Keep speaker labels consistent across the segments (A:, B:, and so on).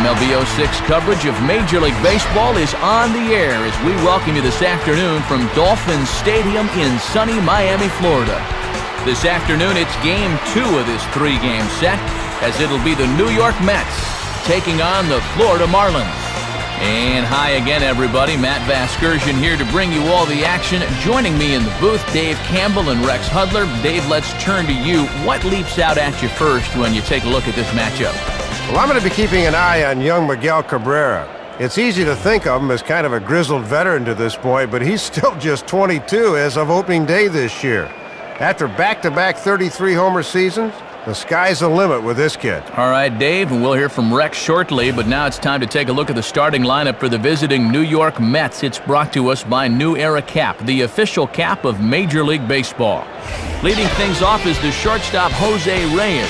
A: MLB 06 coverage of Major League Baseball is on the air as we welcome you this afternoon from Dolphin Stadium in sunny Miami, Florida. This afternoon, it's Game 2 of this 3-game set, as it'll be the New York Mets taking on the Florida Marlins. And hi again, everybody. Matt Vasgersian here to bring you all the action. Joining me in the booth, Dave Campbell and Rex Hudler. Dave, let's turn to you. What leaps out at you first when you take a look at this matchup?
B: Well, I'm going to be keeping an eye on young Miguel Cabrera. It's easy to think of him as kind of a grizzled veteran to this point, but he's still just 22 as of opening day this year. After back-to-back 33-homer seasons, the sky's the limit with this kid.
A: All right, Dave, and we'll hear from Rex shortly, but now it's time to take a look at the starting lineup for the visiting New York Mets. It's brought to us by New Era Cap, the official cap of Major League Baseball. Leading things off is the shortstop, Jose Reyes.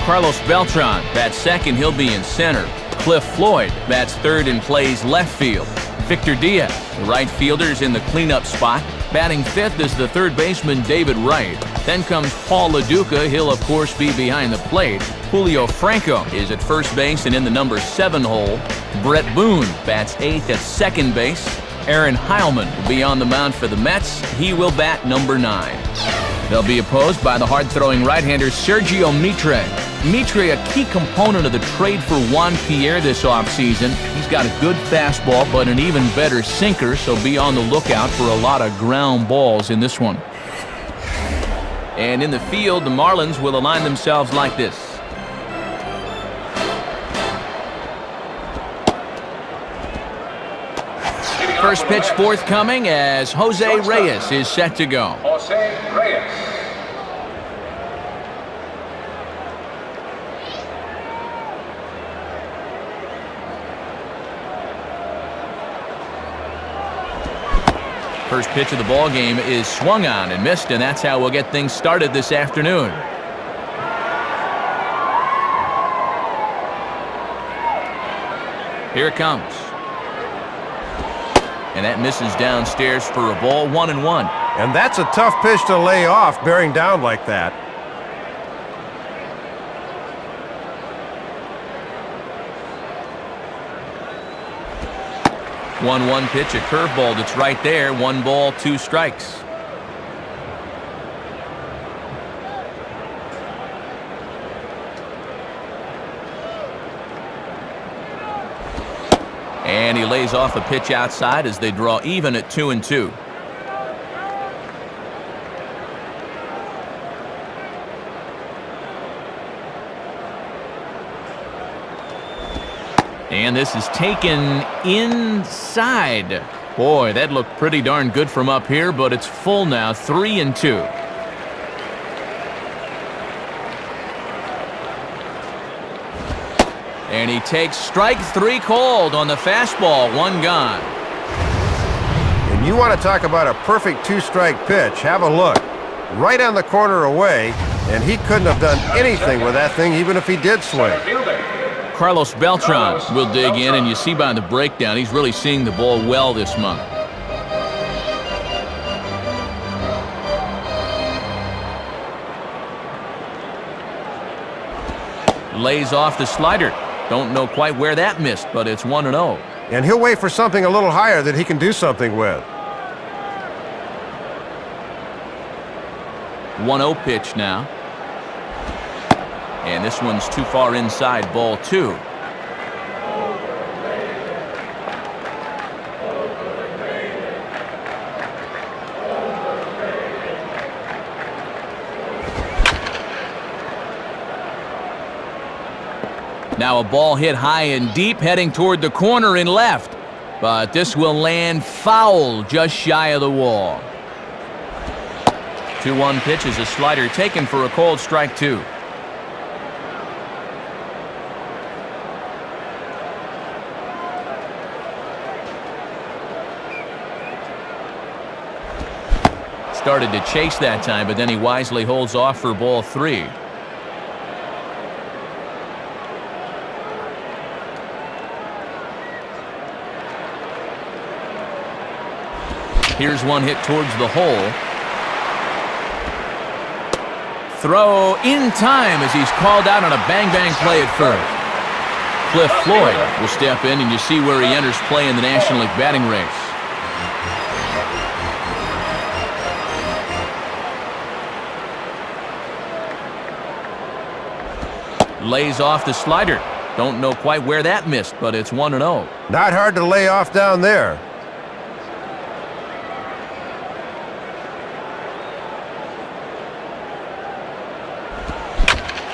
A: Carlos Beltran bats second. He'll be in center. Cliff Floyd bats third and plays left field. Victor Diaz, the right fielder's in the cleanup spot. Batting fifth is the third baseman, David Wright. Then comes Paul LaDuca. He'll, of course, be behind the plate. Julio Franco is at first base and in the number 7 hole. Brett Boone bats eighth at second base. Aaron Heilman will be on the mound for the Mets. He will bat number 9. They'll be opposed by the hard-throwing right-hander Sergio Mitre. Mitre, a key component of the trade for Juan Pierre this offseason. He's got a good fastball, but an even better sinker, so be on the lookout for a lot of ground balls in this one. And in the field, the Marlins will align themselves like this. First pitch forthcoming as Jose Reyes is set to go.
C: Jose Reyes.
A: First pitch of the ball game is swung on and missed, and that's how we'll get things started this afternoon. Here it comes. And that misses downstairs for a ball, 1-1.
B: And that's a tough pitch to lay off, bearing down like that.
A: One pitch, a curveball that's right there. 1 ball, 2 strikes. And he lays off a pitch outside as they draw even at 2-2. And this is taken inside. Boy, that looked pretty darn good from up here, but it's full now, 3-2. And he takes strike 3 called on the fastball, 1 gone.
B: And you want to talk about a perfect 2-strike pitch, have a look. Right on the corner away, and he couldn't have done anything with that thing even if he did swing.
A: Carlos Beltran will dig in, and you see by the breakdown, he's really seeing the ball well this month. Lays off the slider. Don't know quite where that missed, but it's 1-0.
B: And he'll wait for something a little higher that he can do something with.
A: 1-0 pitch now. And this one's too far inside, ball 2. Now a ball hit high and deep, heading toward the corner in left. But this will land foul just shy of the wall. 2-1 pitch is a slider taken for a called strike 2. Started to chase that time, but then he wisely holds off for ball 3. Here's one hit towards the hole. Throw in time as he's called out on a bang-bang play at first. Cliff Floyd will step in, and you see where he enters play in the National League batting race. Lays off the slider. Don't know quite where that missed, but it's 1-0.
B: Not hard to lay off down there.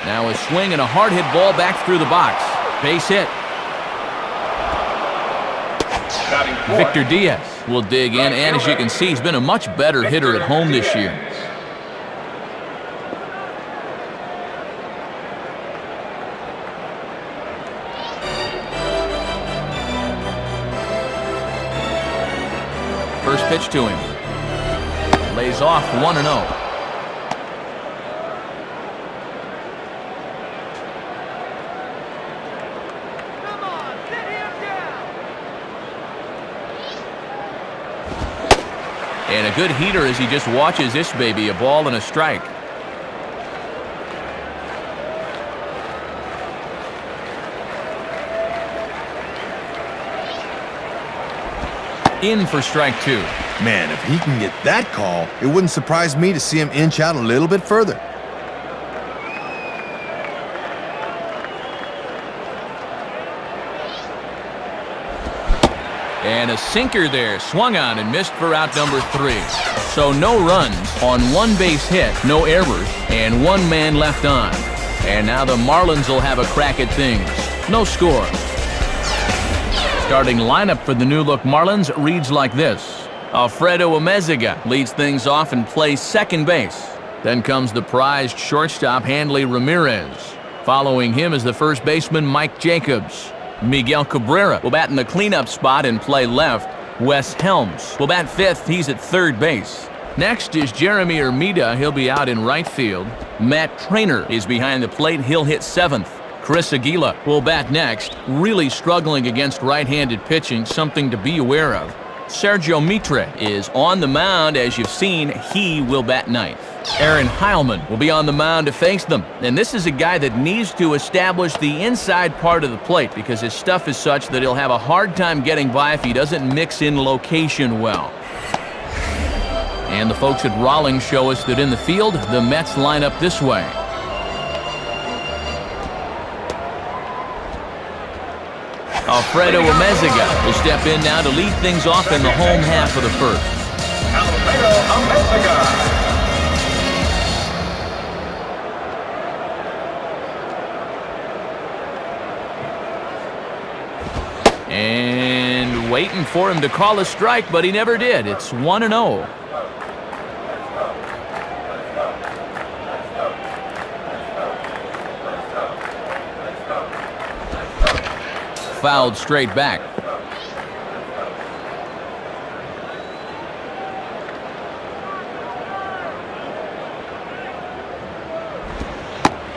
A: Now a swing and a hard hit ball back through the box. Base hit. Victor Diaz will dig in, and as you can see, he's been a much better hitter at home this year. First pitch to him. Lays off 1-0. And a good heater as he just watches this baby, a ball and a strike. In for strike 2.
C: Man, if he can get that call, it wouldn't surprise me to see him inch out a little bit further.
A: And a sinker there, swung on and missed for out number 3. So no runs on one base hit, no errors, and one man left on. And now the Marlins will have a crack at things. No score. Starting lineup for the new-look Marlins reads like this. Alfredo Amezaga leads things off and plays second base. Then comes the prized shortstop Hanley Ramirez. Following him is the first baseman Mike Jacobs. Miguel Cabrera will bat in the cleanup spot and play left. Wes Helms will bat fifth. He's at third base. Next is Jeremy Hermida. He'll be out in right field. Matt Trainer is behind the plate. He'll hit seventh. Chris Aguila will bat next. Really struggling against right-handed pitching, something to be aware of. Sergio Mitre is on the mound. As you've seen, he will bat ninth. Aaron Heilman will be on the mound to face them. And this is a guy that needs to establish the inside part of the plate because his stuff is such that he'll have a hard time getting by if he doesn't mix in location well. And the folks at Rawlings show us that in the field, the Mets line up this way. Alfredo Amezaga will step in now to lead things off in the home half of the first.
D: Alfredo Amezaga.
A: And waiting for him to call a strike, but he never did. It's 1-0. Fouled straight back.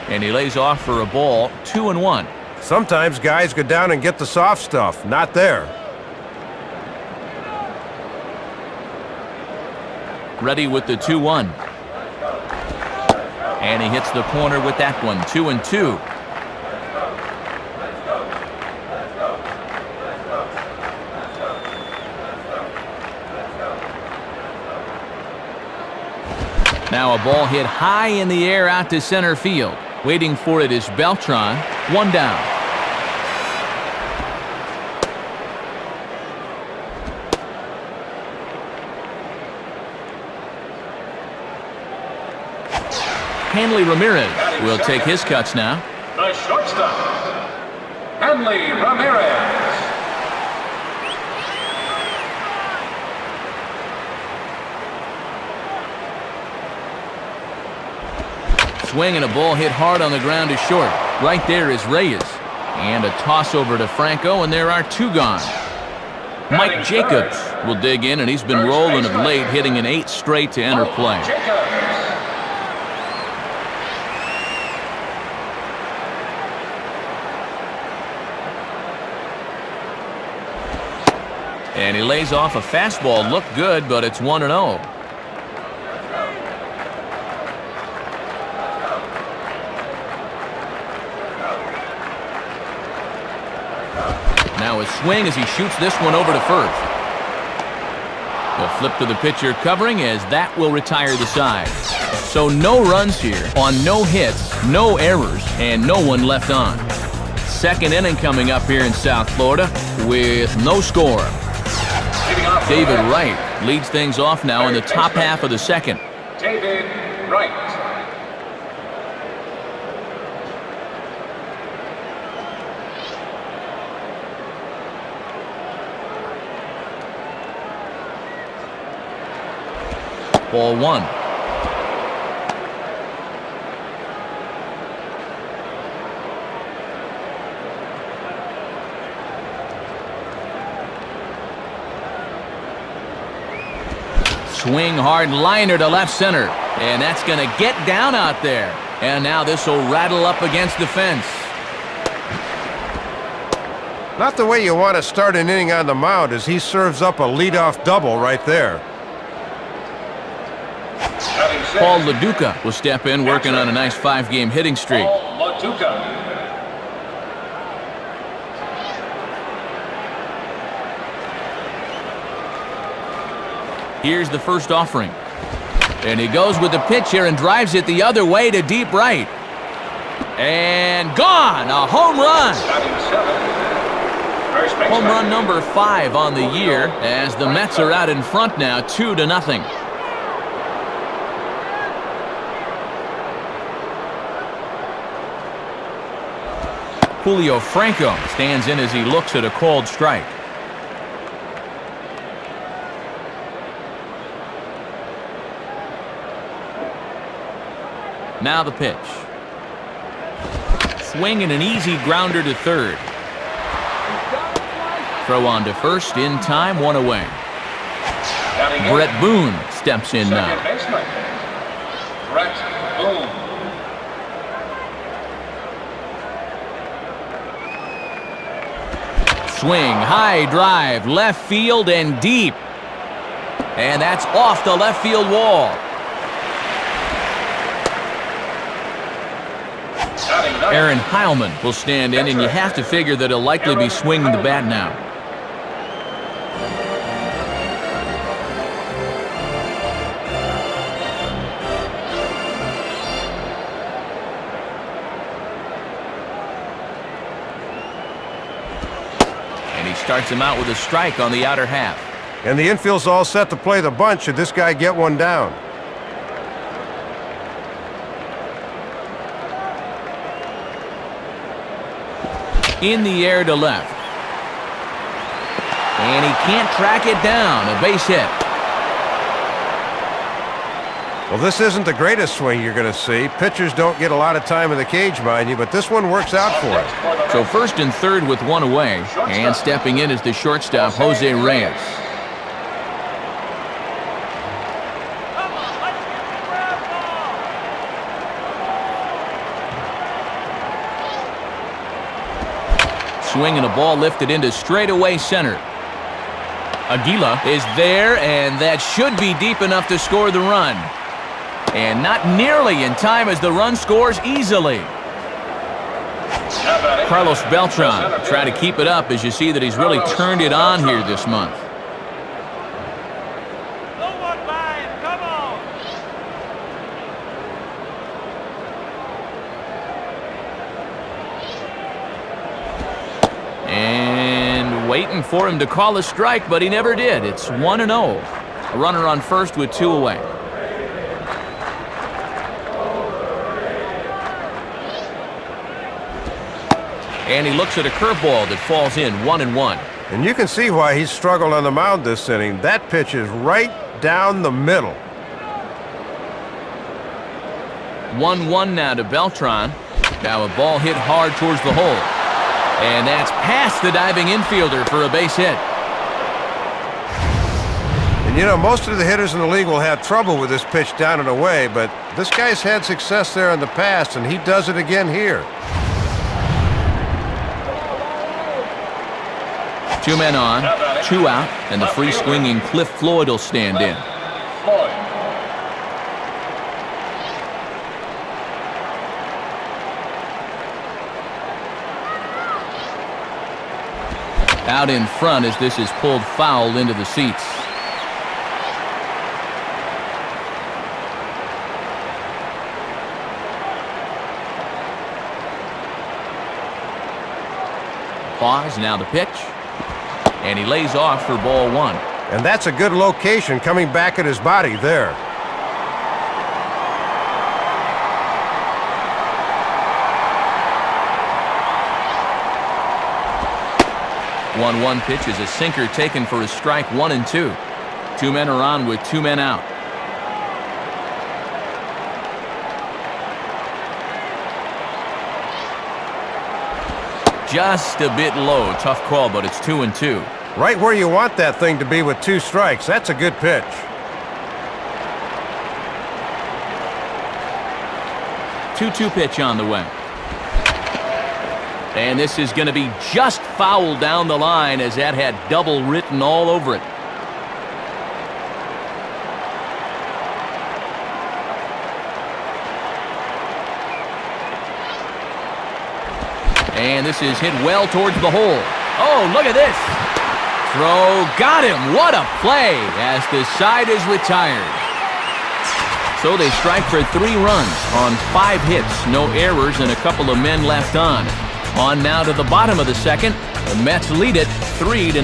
A: And he lays off for a ball, 2-1.
B: Sometimes guys go down and get the soft stuff. Not there.
A: Ready with the 2-1. And he hits the corner with that one, 2-2. Now a ball hit high in the air out to center field. Waiting for it is Beltran. One down. Hanley Ramirez will take his cuts now.
D: The shortstop, Hanley Ramirez.
A: Swing and a ball hit hard on the ground to short. Right there is Reyes. And a toss over to Franco, and there are two gone. Mike Jacobs will dig in, and he's been rolling of late, hitting an 8 straight to enter play. And he lays off a fastball. Looked good, but it's 1-0. Now a swing as he shoots this one over to first. The flip to the pitcher covering as that will retire the side. So no runs here on no hits, no errors, and no one left on. Second inning coming up here in South Florida with no score. David Wright leads things off now in the top half of the second.
D: David Wright.
A: Ball one. Swing hard liner to left center. And that's going to get down out there. And now this will rattle up against the fence.
B: Not the way you want to start an inning on the mound as he serves up a leadoff double right there.
A: Paul LaDuca will step in, working on a nice 5-game hitting streak.
D: Paul LaDuca.
A: Here's the first offering. And he goes with the pitch here and drives it the other way to deep right. And gone! A home run! Home run number 5 on the year as the Mets are out in front now 2-0. Julio Franco stands in as he looks at a called strike. Now the pitch. Swing and an easy grounder to third. Throw on to first in time, 1 away. Brett Boone steps in now.
D: Brett Boone.
A: Swing, high drive, left field and deep. And that's off the left field wall. Aaron Heilman will stand in, and you have to figure that he'll likely be swinging the bat now. And he starts him out with a strike on the outer half.
B: And the infield's all set to play the bunch should this guy get one down.
A: In the air to left. And he can't track it down. A base hit.
B: Well, this isn't the greatest swing you're going to see. Pitchers don't get a lot of time in the cage, mind you, but this one works out for him.
A: So first and third with 1 away. And stepping in is the shortstop, Jose Reyes. Swing and a ball lifted into straightaway center. Aguila is there, and that should be deep enough to score the run. And not nearly in time as the run scores easily. Carlos Beltran trying to keep it up as you see that he's really turned it on here this month. And waiting for him to call a strike, but he never did. It's 1-0. A runner on first with 2 away. And he looks at a curveball that falls in, 1-1.
B: And you can see why he's struggled on the mound this inning. That pitch is right down the middle.
A: 1-1 now to Beltran. Now a ball hit hard towards the hole. And that's past the diving infielder for a base hit.
B: And you know, most of the hitters in the league will have trouble with this pitch down and away, but this guy's had success there in the past, and he does it again here.
A: 2 men on, 2 out, and the free swinging Cliff Floyd will stand in. Out in front as this is pulled foul into the seats. Pause, now the pitch. And he lays off for ball one.
B: And that's a good location coming back at his body there.
A: One pitch is a sinker taken for a strike, 1-2. Two men are on with two men out. Just a bit low. Tough call, but it's 2-2.
B: Right where you want that thing to be with two strikes. That's a good pitch.
A: 2-2 pitch on the way. And this is going to be just foul down the line as that had double written all over it. And this is hit well towards the hole. Oh, look at this. Throw, got him. What a play as the side is retired. So they strike for 3 runs on 5 hits, no errors, and a couple of men left on. On now to the bottom of the second. The Mets lead it 3-0.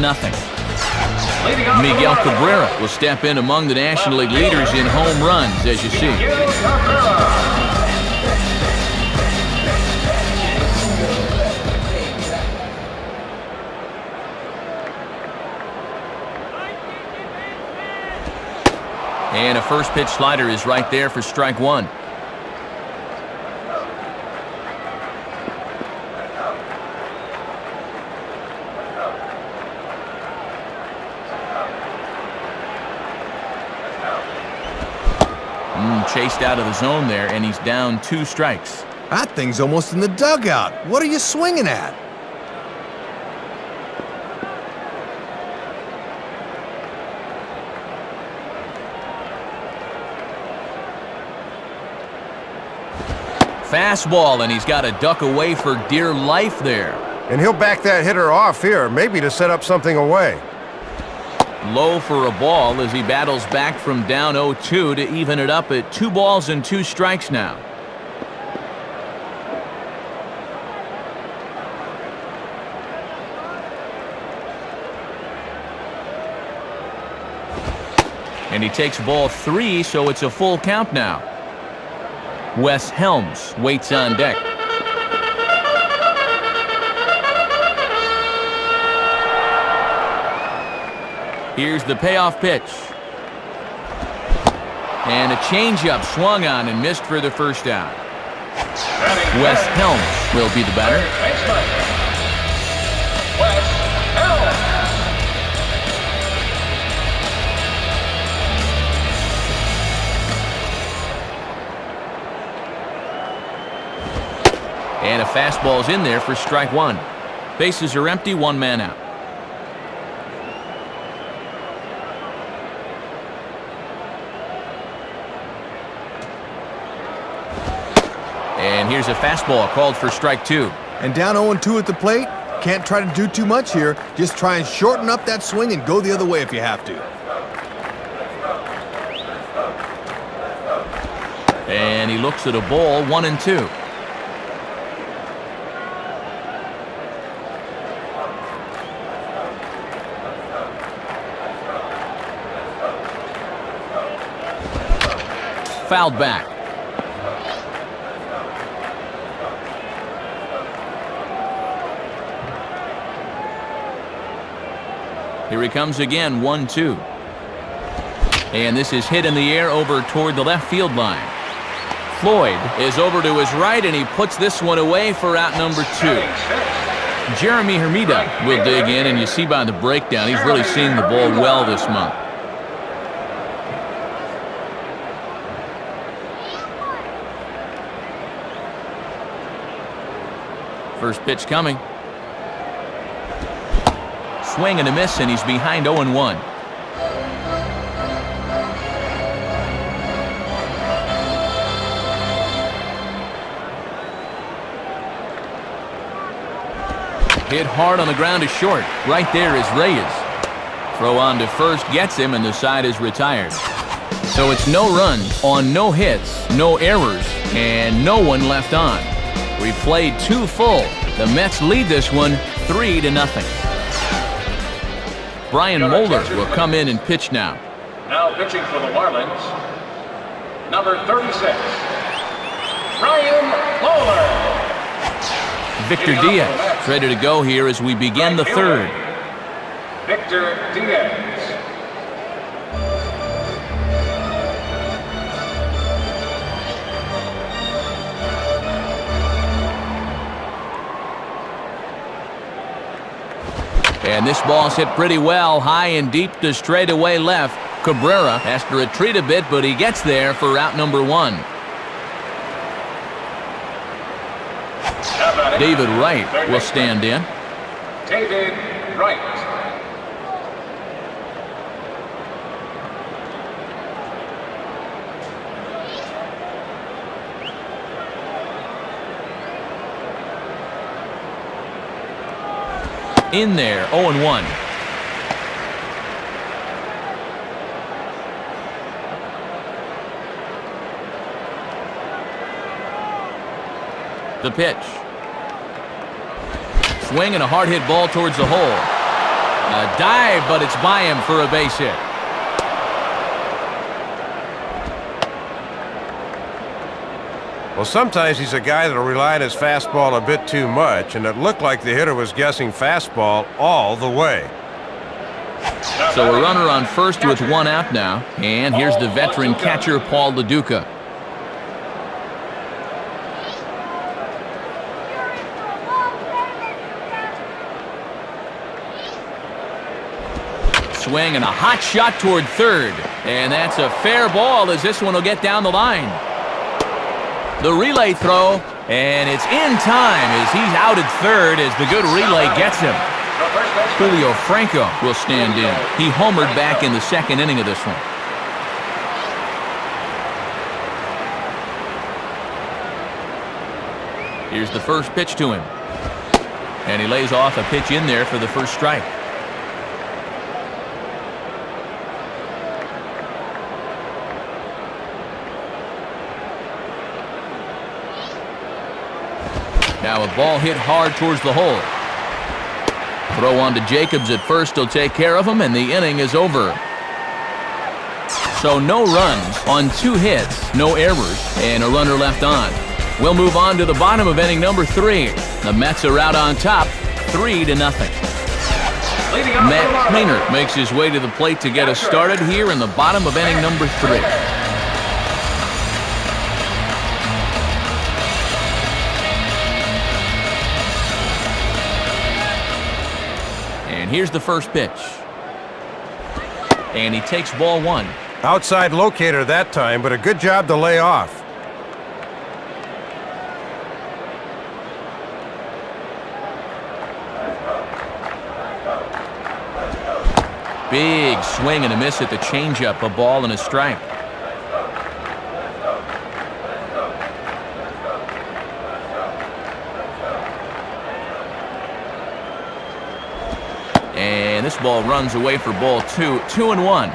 A: Miguel Cabrera will step in among the National League leaders in home runs, as you see. And a first pitch slider is right there for strike one. Chased out of the zone there, and he's down 2 strikes.
C: That thing's almost in the dugout. What are you swinging at?
A: Fastball, and he's got to duck away for dear life there.
B: And he'll back that hitter off here, maybe to set up something away.
A: Low for a ball as he battles back from down 0-2 to even it up at 2 balls and 2 strikes now. And he takes ball 3, so it's a full count now. Wes Helms waits on deck. Here's the payoff pitch. And a changeup swung on and missed for the first out. Wes Helms will be the batter.
D: Wes Helms.
A: And a fastball's in there for strike one. Bases are empty, 1 man out. And here's a fastball called for strike 2.
C: And down 0-2 at the plate. Can't try to do too much here. Just try and shorten up that swing and go the other way if you have to.
A: And he looks at a ball, 1-2. Fouled back. Here he comes again, 1-2. And this is hit in the air over toward the left field line. Floyd is over to his right, and he puts this one away for out number 2. Jeremy Hermida will dig in, and you see by the breakdown, he's really seeing the ball well this month. First pitch coming. Swing and a miss, and he's behind 0-1. Hit hard on the ground to short. Right there is Reyes. Throw on to first gets him, and the side is retired. So it's no runs on no hits, no errors, and no one left on. We played 2 full. The Mets lead this one 3-0. Brian Moeller will come in and pitch now.
D: Now pitching for the Marlins, number 36, Brian Moeller.
A: Victor Diaz ready to go here as we begin the third.
D: Victor Diaz.
A: And this ball's hit pretty well, high and deep to straightaway left. Cabrera has to retreat a bit, but he gets there for out number 1. David Wright will stand in.
D: David Wright.
A: In there, 0-1. The pitch. Swing and a hard hit ball towards the hole. A dive, but it's by him for a base hit.
B: Well, sometimes he's a guy that'll rely on his fastball a bit too much, and it looked like the hitter was guessing fastball all the way.
A: So a runner on first with 1 out now, and here's the veteran catcher Paul LaDuca. Swing and a hot shot toward third, and that's a fair ball as this one will get down the line. The relay throw, and it's in time as he's out at third as the good relay gets him. Julio Franco will stand in. He homered back in the second inning of this one. Here's the first pitch to him. And he lays off a pitch in there for the first strike. Now a ball hit hard towards the hole. Throw on to Jacobs at first will take care of him, and the inning is over. So no runs on 2 hits, no errors, and a runner left on. We'll move on to the bottom of inning number 3. The Mets are out on top, 3-0. Matt Cleaner makes his way to the plate to get us started here in the bottom of inning number 3. And here's the first pitch. And he takes ball 1.
B: Outside locator that time, but a good job to lay off.
A: Big swing and a miss at the changeup, a ball and a strike. And this ball runs away for ball 2, 2-1.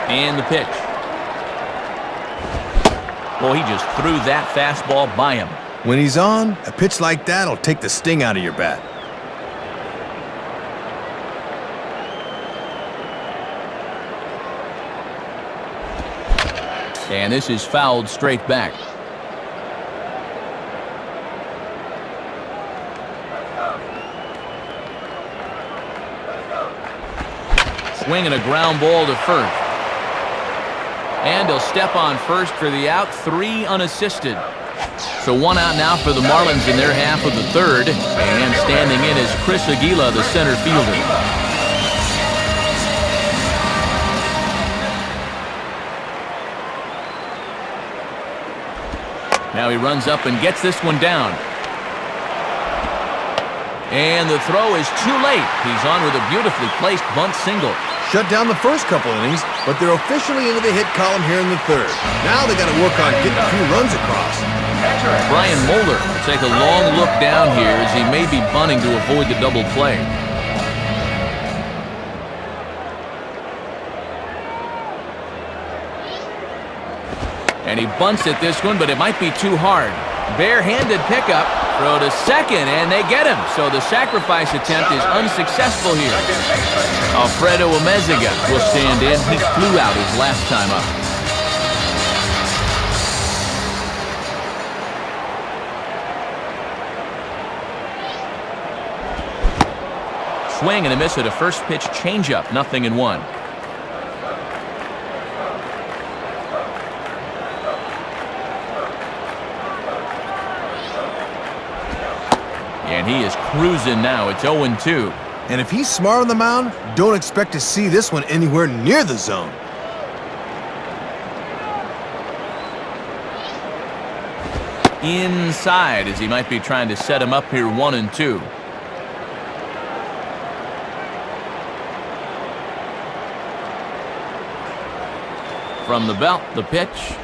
A: And the pitch. Boy, he just threw that fastball by him.
C: When he's on, a pitch like that will take the sting out of your bat.
A: And this is fouled straight back. Swinging a ground ball to first. And he'll step on first for the out, 3 unassisted. So 1 out now for the Marlins in their half of the third. And standing in is Chris Aguila, the center fielder. Now he runs up and gets this one down. And the throw is too late. He's on with a beautifully placed bunt single.
C: Shut down the first couple innings, but they're officially into the hit column here in the third. Now they got to work on getting a few runs across.
A: Brian Moeller will take a long look down here as he may be bunting to avoid the double play. And he bunts at this one, but it might be too hard. Bare-handed pickup, throw to second, and they get him. So the sacrifice attempt is unsuccessful here. Alfredo Amezaga will stand in. He flew out his last time up. Swing and a miss at a first pitch changeup, 0-1. And he is cruising now. It's 0-2.
C: And if he's smart on the mound, don't expect to see this one anywhere near the zone.
A: Inside as he might be trying to set him up here, 1-2. From the belt, the pitch.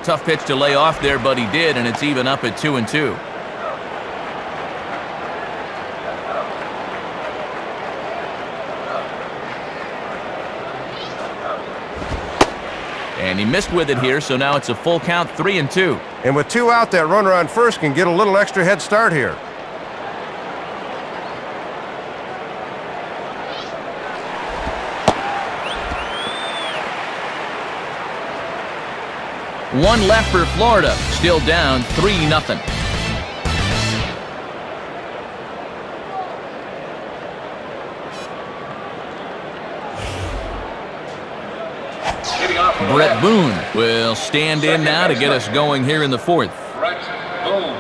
A: Tough pitch to lay off there, but he did, and it's even up at 2-2. And he missed with it here, so now it's a full count, 3-2.
B: And with 2 out, that runner on first can get a little extra head start here.
A: One left for Florida, still down 3-0. Brett Boone will stand in now to get us going here in the fourth.
D: Brett Boone.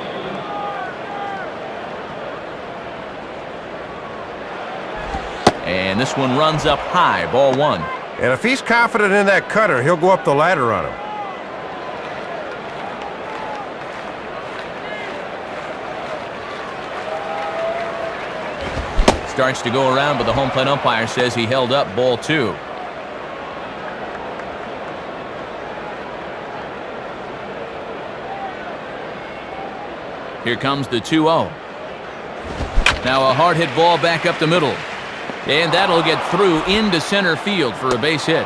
A: And this one runs up high, ball 1.
B: And if he's confident in that cutter, he'll go up the ladder on him.
A: Starts to go around, but the home plate umpire says he held up, ball 2. Here comes the 2-0. Now a hard hit ball back up the middle. And that'll get through into center field for a base hit.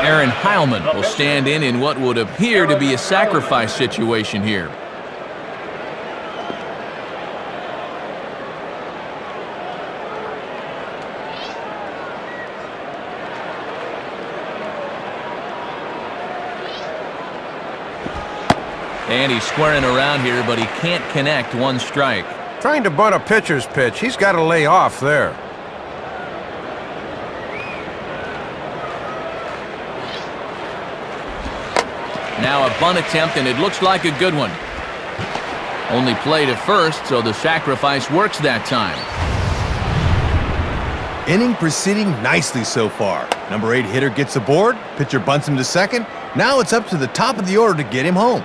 A: Aaron Heilman will stand in what would appear to be a sacrifice situation here. And he's squaring around here, but he can't connect, 1 strike.
B: Trying to bunt a pitcher's pitch, he's got to lay off there.
A: Now a bunt attempt, and it looks like a good one. Only play to first, so the sacrifice works that time.
C: Inning proceeding nicely so far. Number 8 hitter gets aboard, pitcher bunts him to second. Now it's up to the top of the order to get him home.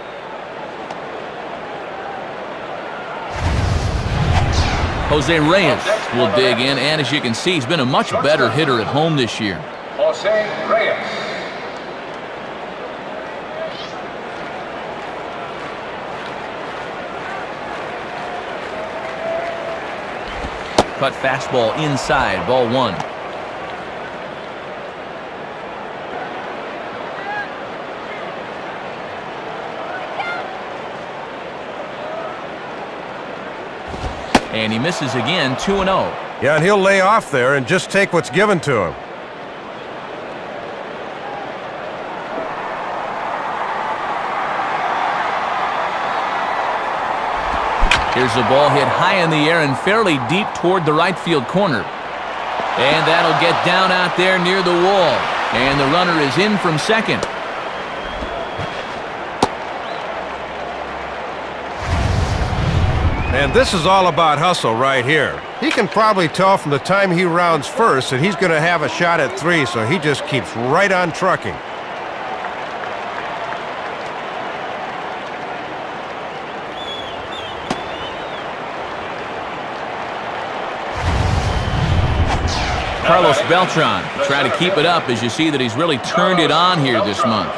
A: Jose Reyes will dig in, and as you can see, he's been a much better hitter at home this year.
D: Jose Reyes.
A: Cut fastball inside, ball 1. And he misses again, 2-0.
B: Yeah, and he'll lay off there and just take what's given to him.
A: Here's a ball hit high in the air and fairly deep toward the right field corner. And that'll get down out there near the wall. And the runner is in from second.
B: And this is all about hustle right here. He can probably tell from the time he rounds first that he's going to have a shot at 3, so he just keeps right on trucking.
A: Carlos Beltran. Try to keep it up as you see that he's really turned it on here this month.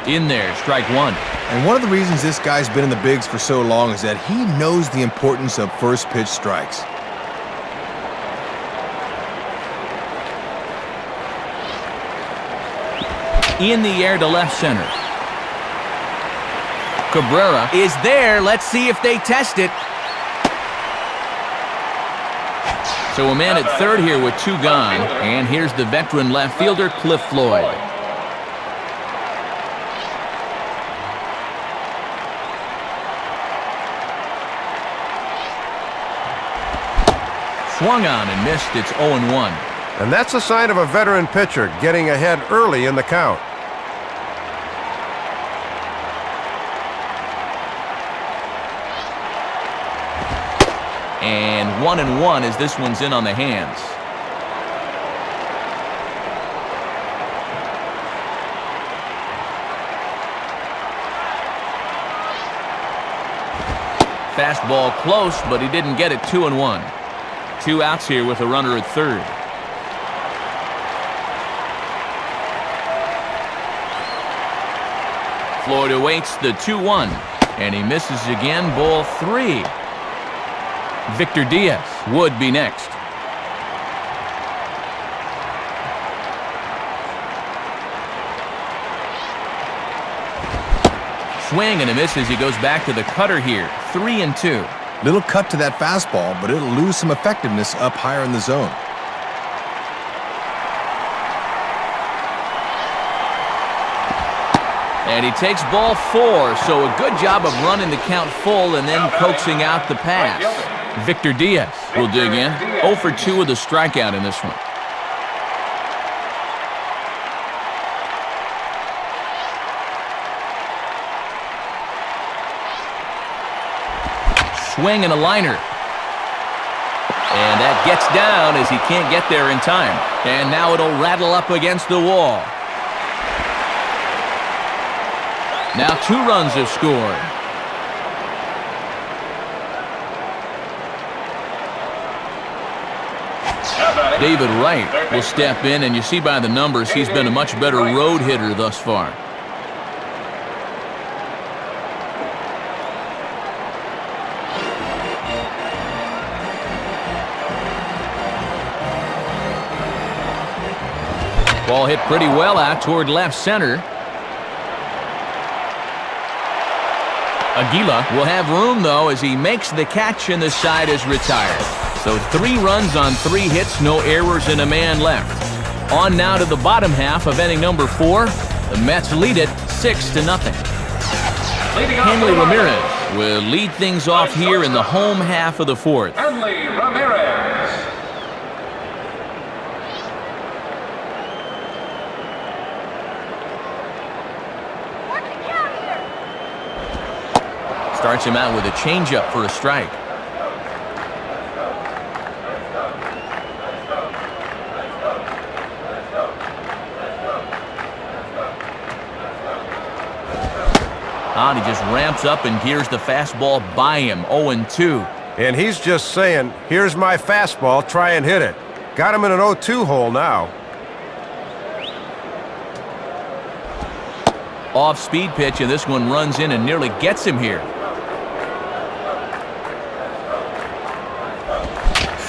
A: In there, strike one.
C: And one of the reasons this guy's been in the bigs for so long is that he knows the importance of first pitch strikes.
A: In the air to left center. Cabrera is there. Let's see if they test it. So a man at third here with two gone. And here's the veteran left fielder, Cliff Floyd. Swung on and missed. It's 0-1.
B: And that's a sign of a veteran pitcher getting ahead early in the count.
A: And 1-1 as this one's in on the hands. Fastball close, but he didn't get it. 2-1. 2 outs here with a runner at third. Floyd awaits the 2-1, and he misses again. Ball 3. Victor Diaz would be next. Swing and a miss as he goes back to the cutter here. 3-2.
C: Little cut to that fastball, but it'll lose some effectiveness up higher in the zone.
A: And he takes ball 4, so a good job of running the count full and then coaxing out the pass. Victor Diaz will dig in. 0 for 2 with a strikeout in this one. Swing and a liner. And that gets down as he can't get there in time. And now it'll rattle up against the wall. Now 2 runs have scored. David Wright will step in, and you see by the numbers he's been a much better road hitter thus far. Ball hit pretty well out toward left center. Aguila will have room, though, as he makes the catch and the side is retired. So 3 runs on 3 hits, no errors, and a man left. On now to the bottom half of inning number 4. The Mets lead it 6-0. Hanley Ramirez will lead things off here in the home half of the 4th.
D: Hanley Ramirez.
A: Starts him out with a changeup for a strike. He just ramps up and gears the fastball by him. 0-2.
B: And he's just saying, here's my fastball, try and hit it. Got him in an 0-2 hole now.
A: Off-speed pitch, and this one runs in and nearly gets him here.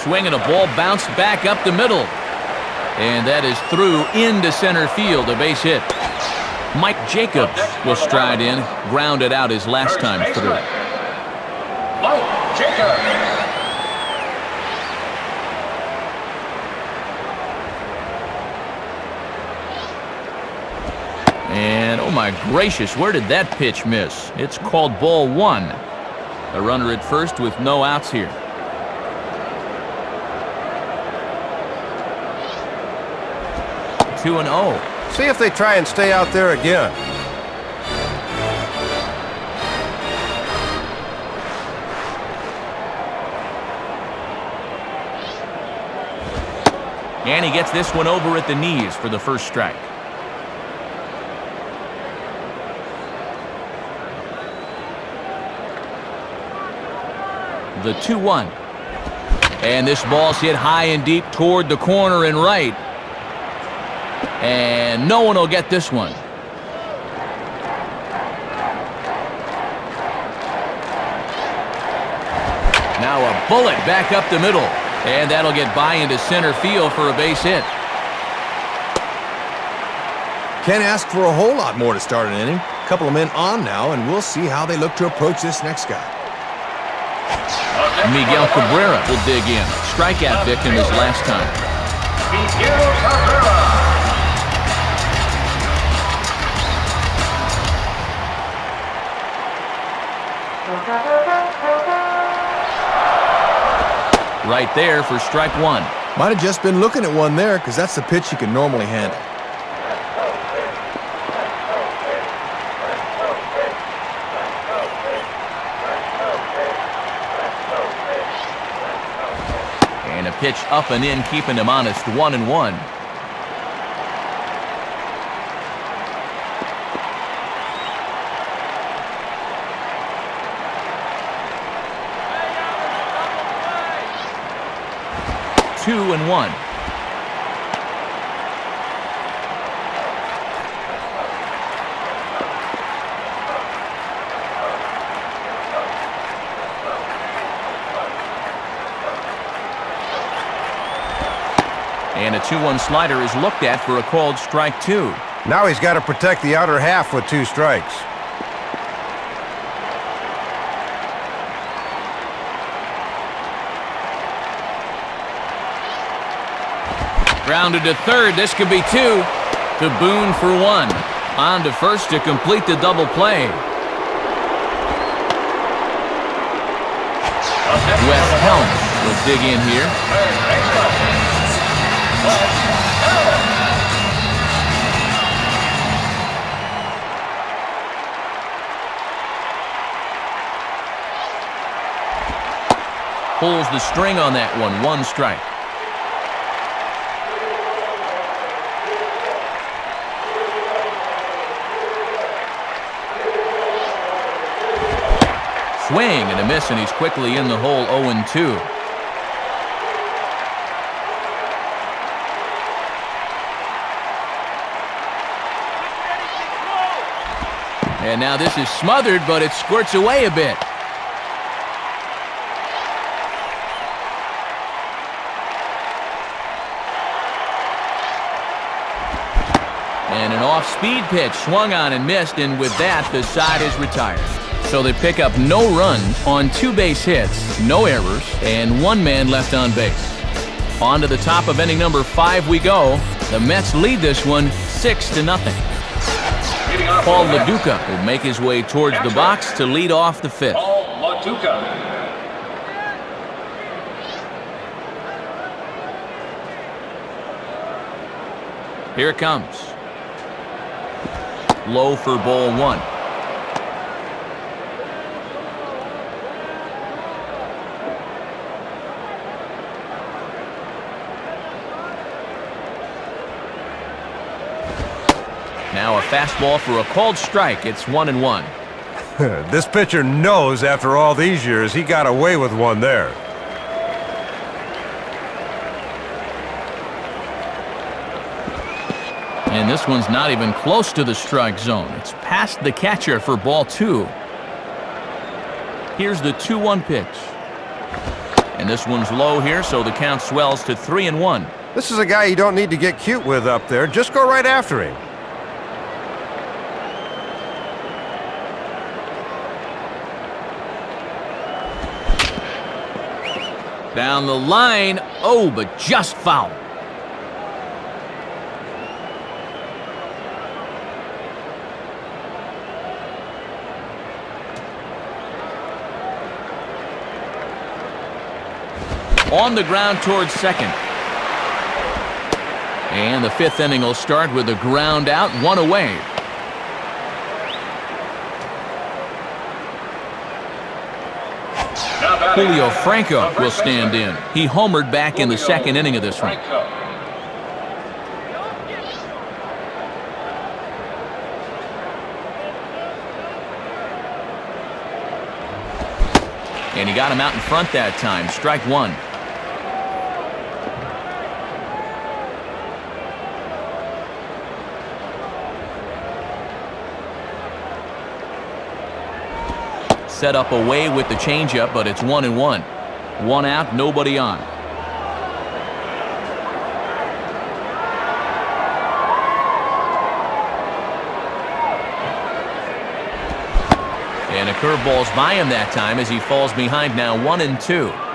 A: Swing and a ball bounced back up the middle. And that is through into center field, a base hit. Mike Jacobs will stride in, grounded out his last time through.
D: Mike Jacobs.
A: And oh my gracious, where did that pitch miss? It's called ball 1. A runner at first with no outs here. Two and 0.
B: See if they try and stay out there again.
A: And he gets this one over at the knees for the first strike. The 2-1. And this ball's hit high and deep toward the corner and right. And no one will get this one. Now a bullet back up the middle. And that'll get by into center field for a base hit.
C: Can't ask for a whole lot more to start an inning. Couple of men on now, and we'll see how they look to approach this next guy.
A: Miguel Cabrera will dig in. Strikeout victim his last time.
D: Miguel Cabrera.
A: Right there for strike one.
C: Might have just been looking at one there, because that's the pitch he can normally handle.
A: And a pitch up and in, keeping him honest, 1-1. Two and one. And a 2-1 slider is looked at for a called strike two.
B: Now he's got to protect the outer half with 2 strikes.
A: Grounded to third. This could be 2. To Boone for 1. On to first to complete the double play. Wes Helms will dig in here. Pulls the string on that one. 1 strike. Swing and a miss, and he's quickly in the hole. 0-2. And now this is smothered, but it squirts away a bit. And an off-speed pitch swung on and missed, and with that, the side is retired. So they pick up no runs on 2 base hits, no errors, and 1 man left on base. On to the top of inning number 5 we go. The Mets lead this one 6-0. Paul LaDuca will make his way towards the box to lead off the 5th.
D: Paul LaDuca.
A: Here it comes. Low for ball 1. Now a fastball for a called strike. It's 1-1.
B: This pitcher knows after all these years he got away with one there.
A: And this one's not even close to the strike zone. It's past the catcher for ball 2. Here's the 2-1 pitch. And this one's low here, so the count swells to 3-1.
B: This is a guy you don't need to get cute with up there. Just go right after him.
A: Down the line. Oh, but just foul. On the ground towards second. And the 5th inning will start with a ground out, 1 away. Julio Franco will stand in. He homered back in the 2nd inning of this one. And he got him out in front that time. Strike one. Set up away with the changeup, but it's 1-1. One out, nobody on. And a curveball's by him that time as he falls behind now 1-2.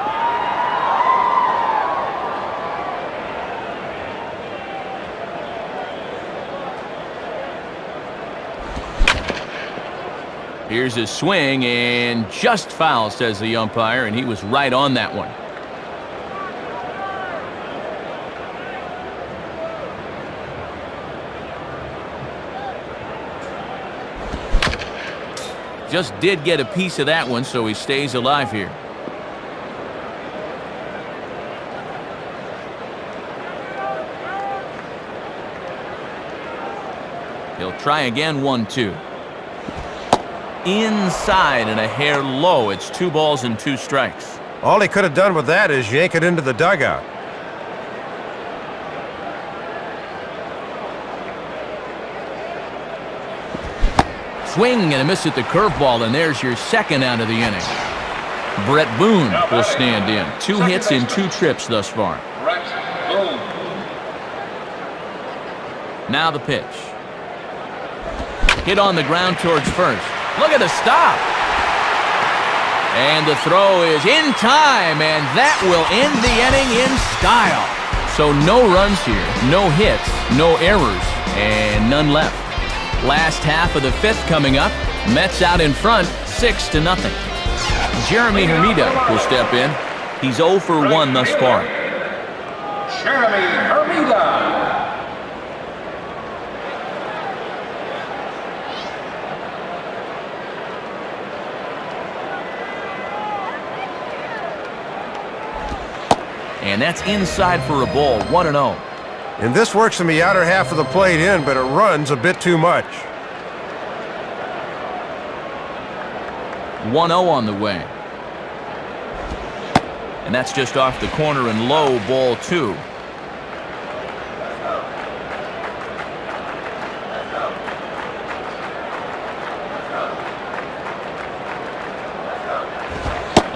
A: Here's his swing, and just foul, says the umpire, and he was right on that one. Just did get a piece of that one, so he stays alive here. He'll try again, 1-2. Inside and a hair low. It's 2 balls and 2 strikes.
B: All he could have done with that is yank it into the dugout.
A: Swing and a miss at the curveball, and there's your second out of the inning. Brett Boone will stand in. 2 hits in 2 trips thus far.
D: Brett Boone.
A: Now the pitch. Hit on the ground towards first. Look at the stop. And the throw is in time, and that will end the inning in style. So no runs here, no hits, no errors, and none left. Last half of the 5th coming up. Mets out in front, 6-0. Jeremy Hermida will step in. He's 0 for 1 thus far.
D: Jeremy Hermida.
A: And that's inside for a ball, 1-0.
B: And this works in the outer half of the plate in, but it runs a bit too much.
A: 1-0 on the way. And that's just off the corner and low, ball 2.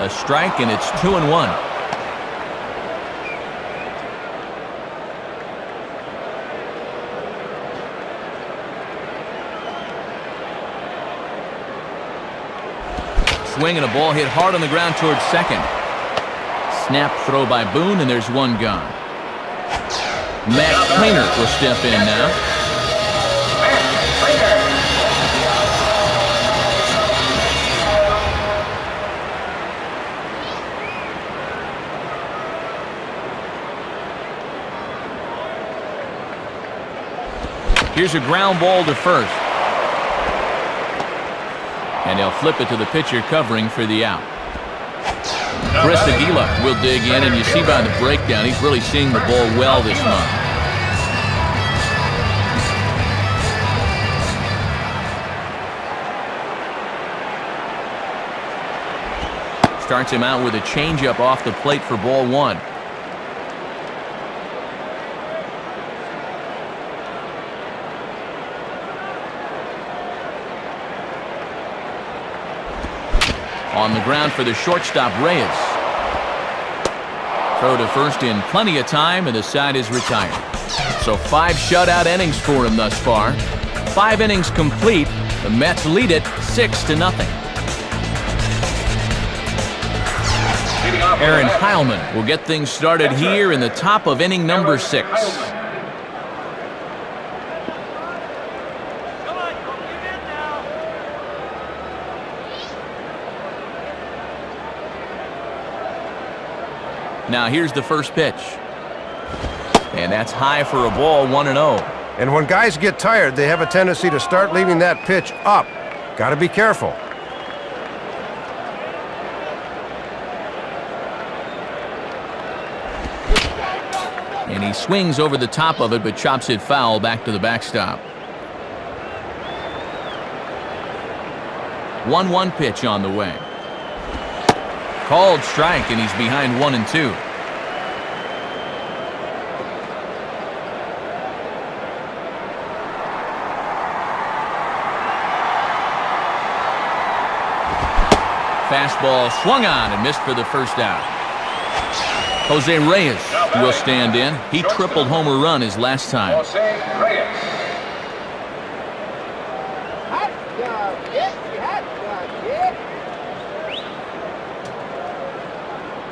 A: A strike, and it's 2-1. Swing and a ball hit hard on the ground towards second. Snap throw by Boone, and there's 1 gone. Matt Kleiner will step in now. Here's a ground ball to first. And they'll flip it to the pitcher covering for the out. Chris Aguila will dig in, and you see by the breakdown, he's really seeing the ball well this month. Starts him out with a changeup off the plate for ball 1. On the ground for the shortstop, Reyes. Throw to first in plenty of time, and the side is retired. So 5 shutout innings for him thus far. 5 innings complete. The Mets lead it 6-0. Aaron Heilman will get things started here in the top of inning number 6. Now here's the first pitch. And that's high for a ball, 1-0.
B: And when guys get tired, they have a tendency to start leaving that pitch up. Got to be careful.
A: And he swings over the top of it, but chops it foul back to the backstop. 1-1 pitch on the way. Called strike, and he's behind 1-2. Fastball swung on and missed for the first out. Jose Reyes will stand in. He tripled homer run his last time.
D: Jose Reyes.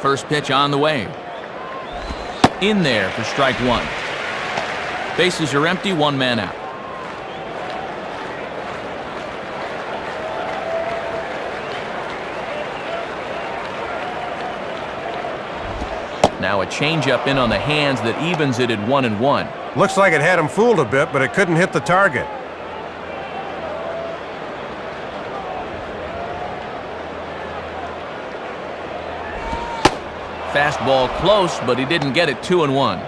A: First pitch on the way. In there for strike one. Bases are empty, one man out. Now a changeup in on the hands that evens it at 1-1.
B: Looks like it had him fooled a bit, but it couldn't hit the target.
A: Fastball close, but he didn't get it. 2-1.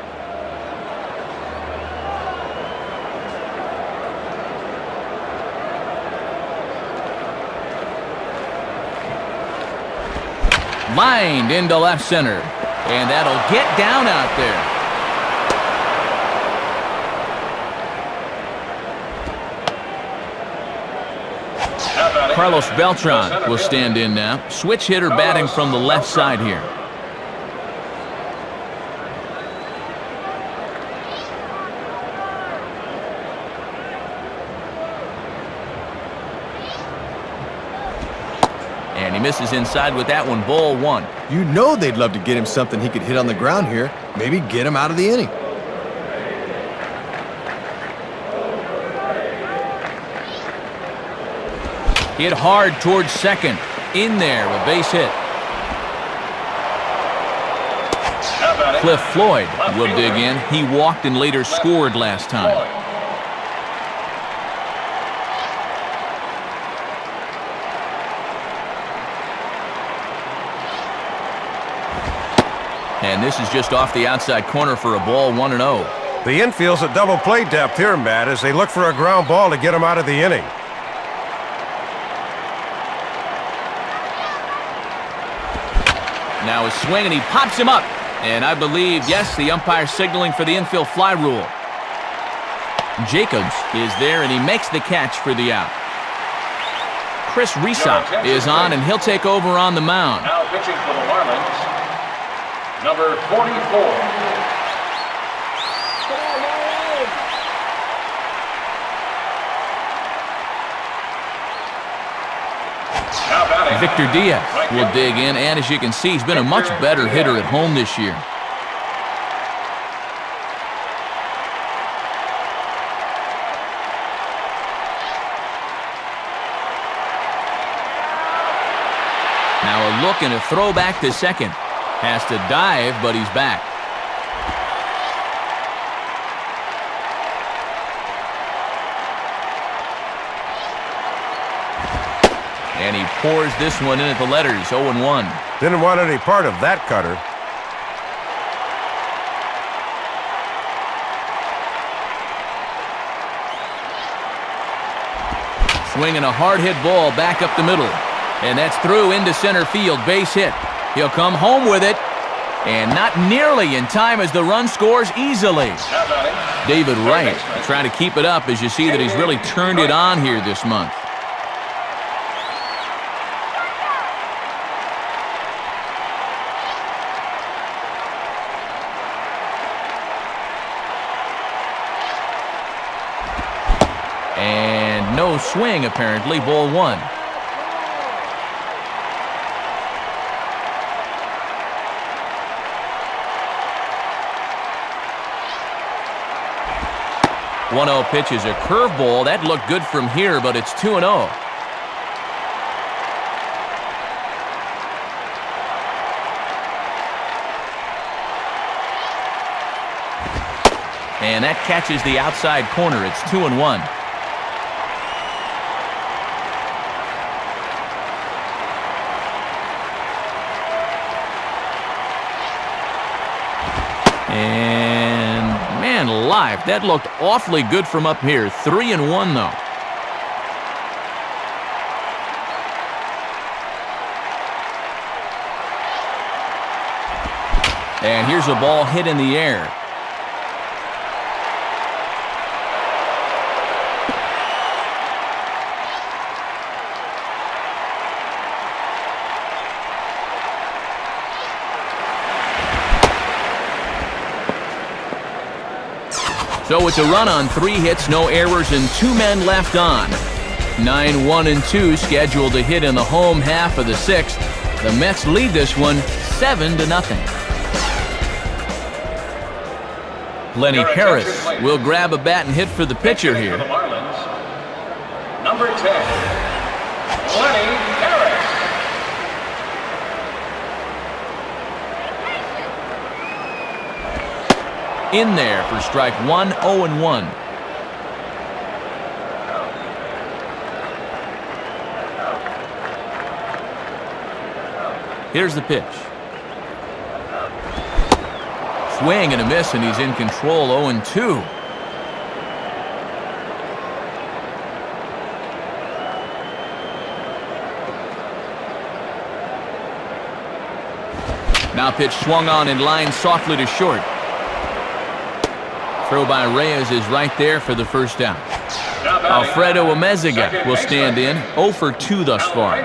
A: Lined into left center. And that'll get down out there. Carlos Beltran will stand in now. Switch hitter batting from the left side here. And he misses inside with that one. Ball one.
C: You know they'd love to get him something he could hit on the ground here. Maybe get him out of the inning.
A: Hit hard towards second. In there, a base hit. Cliff Floyd will dig in. He walked and later scored last time. And this is just off the outside corner for a ball. 1-0.
B: The infield's at double play depth here, Matt, as they look for a ground ball to get him out of the inning.
A: Now a swing, and he pops him up. And I believe, yes, the umpire signaling for the infield fly rule. Jacobs is there, and he makes the catch for the out. Chris Resop is on, and he'll take over on the mound.
D: Now pitching for the Marlins, number 44.
A: Victor Diaz will dig in, and as you can see, he's been a much better hitter at home this year. Now a look and a throw back to second. Has to dive, but he's back. And he pours this one in at the letters. 0-1.
B: Didn't want any part of that cutter.
A: Swinging a hard hit ball back up the middle. And that's through into center field. Base hit. He'll come home with it. And not nearly in time as the run scores easily. David Wright trying to keep it up as you see that he's really turned it on here this month. And no swing apparently. Ball one. One-0 pitch is a curveball. That looked good from here, but it's 2-0. And that catches the outside corner. It's 2-1. And man alive, that looked awfully good from up here. 3-1 though. And here's a ball hit in the air. So it's a run on 3 hits, no errors, and 2 men left on. 9, 1, and 2 scheduled to hit in the home half of the 6th. The Mets lead this one 7-0. Lenny Harris will grab a bat and hit for the pitcher here.
D: For the Marlins, number 10, Lenny Harris.
A: In there for strike 1, 0-1. Here's the pitch. Swing and a miss, and he's in control, 0-2. Now pitch swung on and lined softly to short. Throw by Reyes is right there for the first out. Alfredo Amezaga will stand in, 0 for 2 thus far.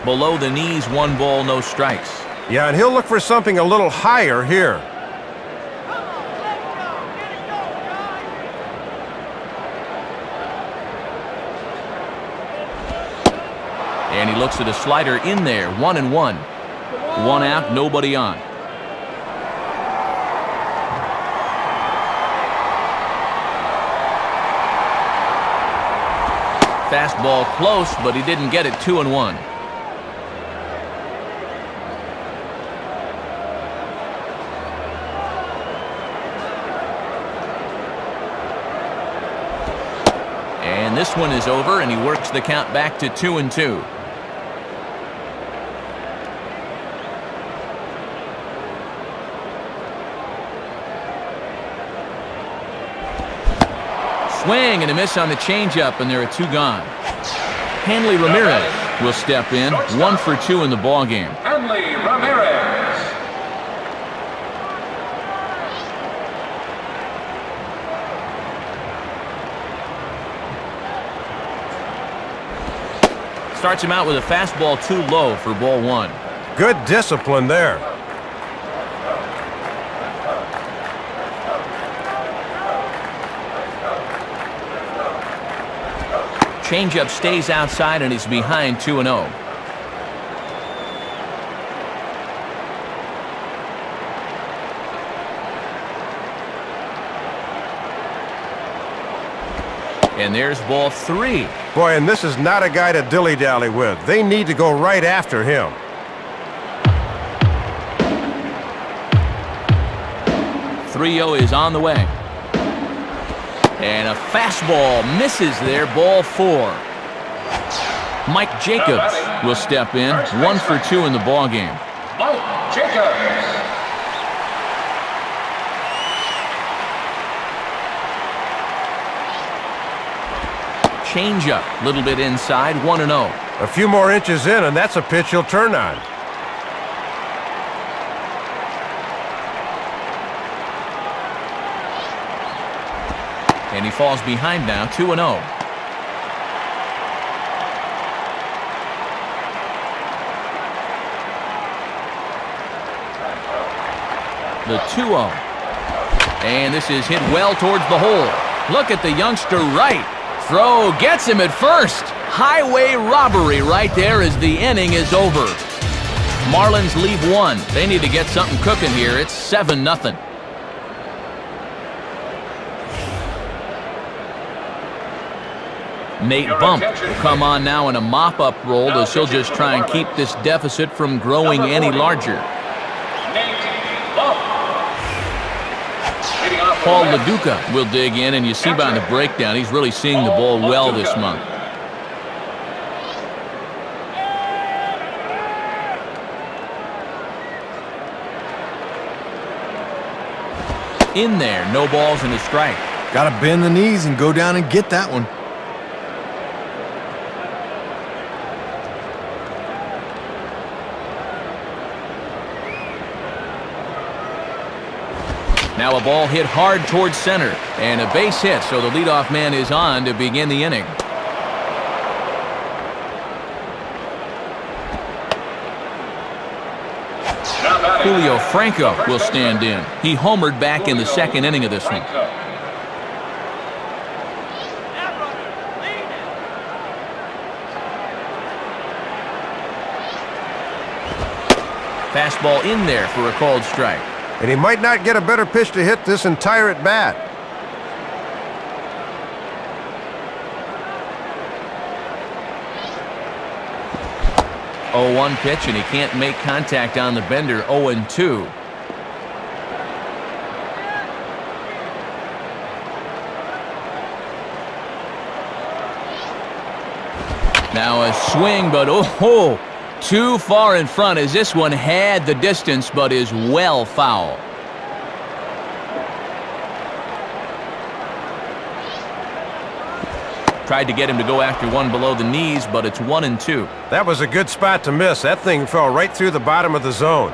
A: Below the knees, 1 ball, no strikes.
B: Yeah, and he'll look for something a little higher here.
A: And he looks at a slider in there, 1-1. 1 out, nobody on. Fastball close, but he didn't get it. 2-1. And this one is over, and he works the count back to 2-2. Swing and a miss on the changeup, and there are 2 gone. Hanley Ramirez will step in, 1 for 2 in the ball game.
D: Hanley Ramirez.
A: Starts him out with a fastball too low for ball 1.
B: Good discipline there.
A: Changeup stays outside and is behind 2-0. And there's ball 3.
B: Boy, and this is not a guy to dilly-dally with. They need to go right after him.
A: .30 is on the way. And a fastball misses there, ball 4. Mike Jacobs will step in, 1 for 2 in the ball game.
D: Mike Jacobs.
A: Changeup, little bit inside, 1-0.
B: A few more inches in, and that's a pitch he'll turn on.
A: And he falls behind now, 2-0. The 2-0. And this is hit well towards the hole. Look at the youngster right. Throw gets him at first. Highway robbery right there as the inning is over. Marlins leave 1. They need to get something cooking here. It's 7-0. Nate Bump will come on now in a mop-up role as he'll just try and keep this deficit from growing any larger. Paul LaDuca will dig in, and you see by the breakdown he's really seeing the ball well this month. In there, no balls and a strike.
C: Got to bend the knees and go down and get that one.
A: Now a ball hit hard towards center, and a base hit, so the leadoff man is on to begin the inning. Julio Franco will stand in. He homered back in the second inning of this one. Fastball in there for a called strike.
B: And he might not get a better pitch to hit this entire at-bat.
A: 0-1 pitch, and he can't make contact on the bender. 0-2. Now a swing, but oh, too far in front as this one had the distance but is well foul. Tried to get him to go after one below the knees, but it's 1-2.
B: That was a good spot to miss. That thing fell right through the bottom of the zone.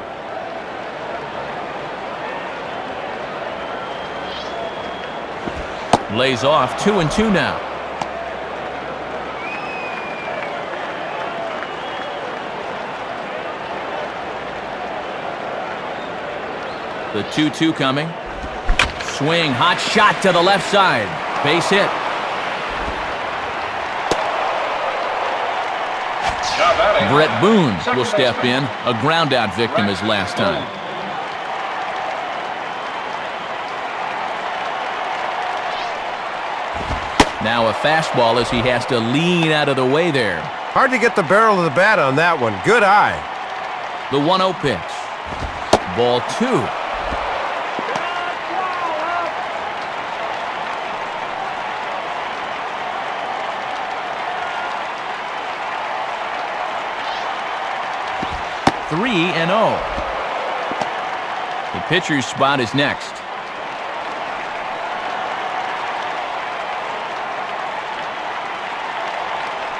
A: Lays off. 2-2 now. The 2-2 coming. Swing, hot shot to the left side. Base hit. Brett Boone will step in. A ground-out victim as last time. Now a fastball as he has to lean out of the way there.
B: Hard to get the barrel of the bat on that one. Good eye.
A: The 1-0 pitch. Ball 2. And 0. The pitcher's spot is next.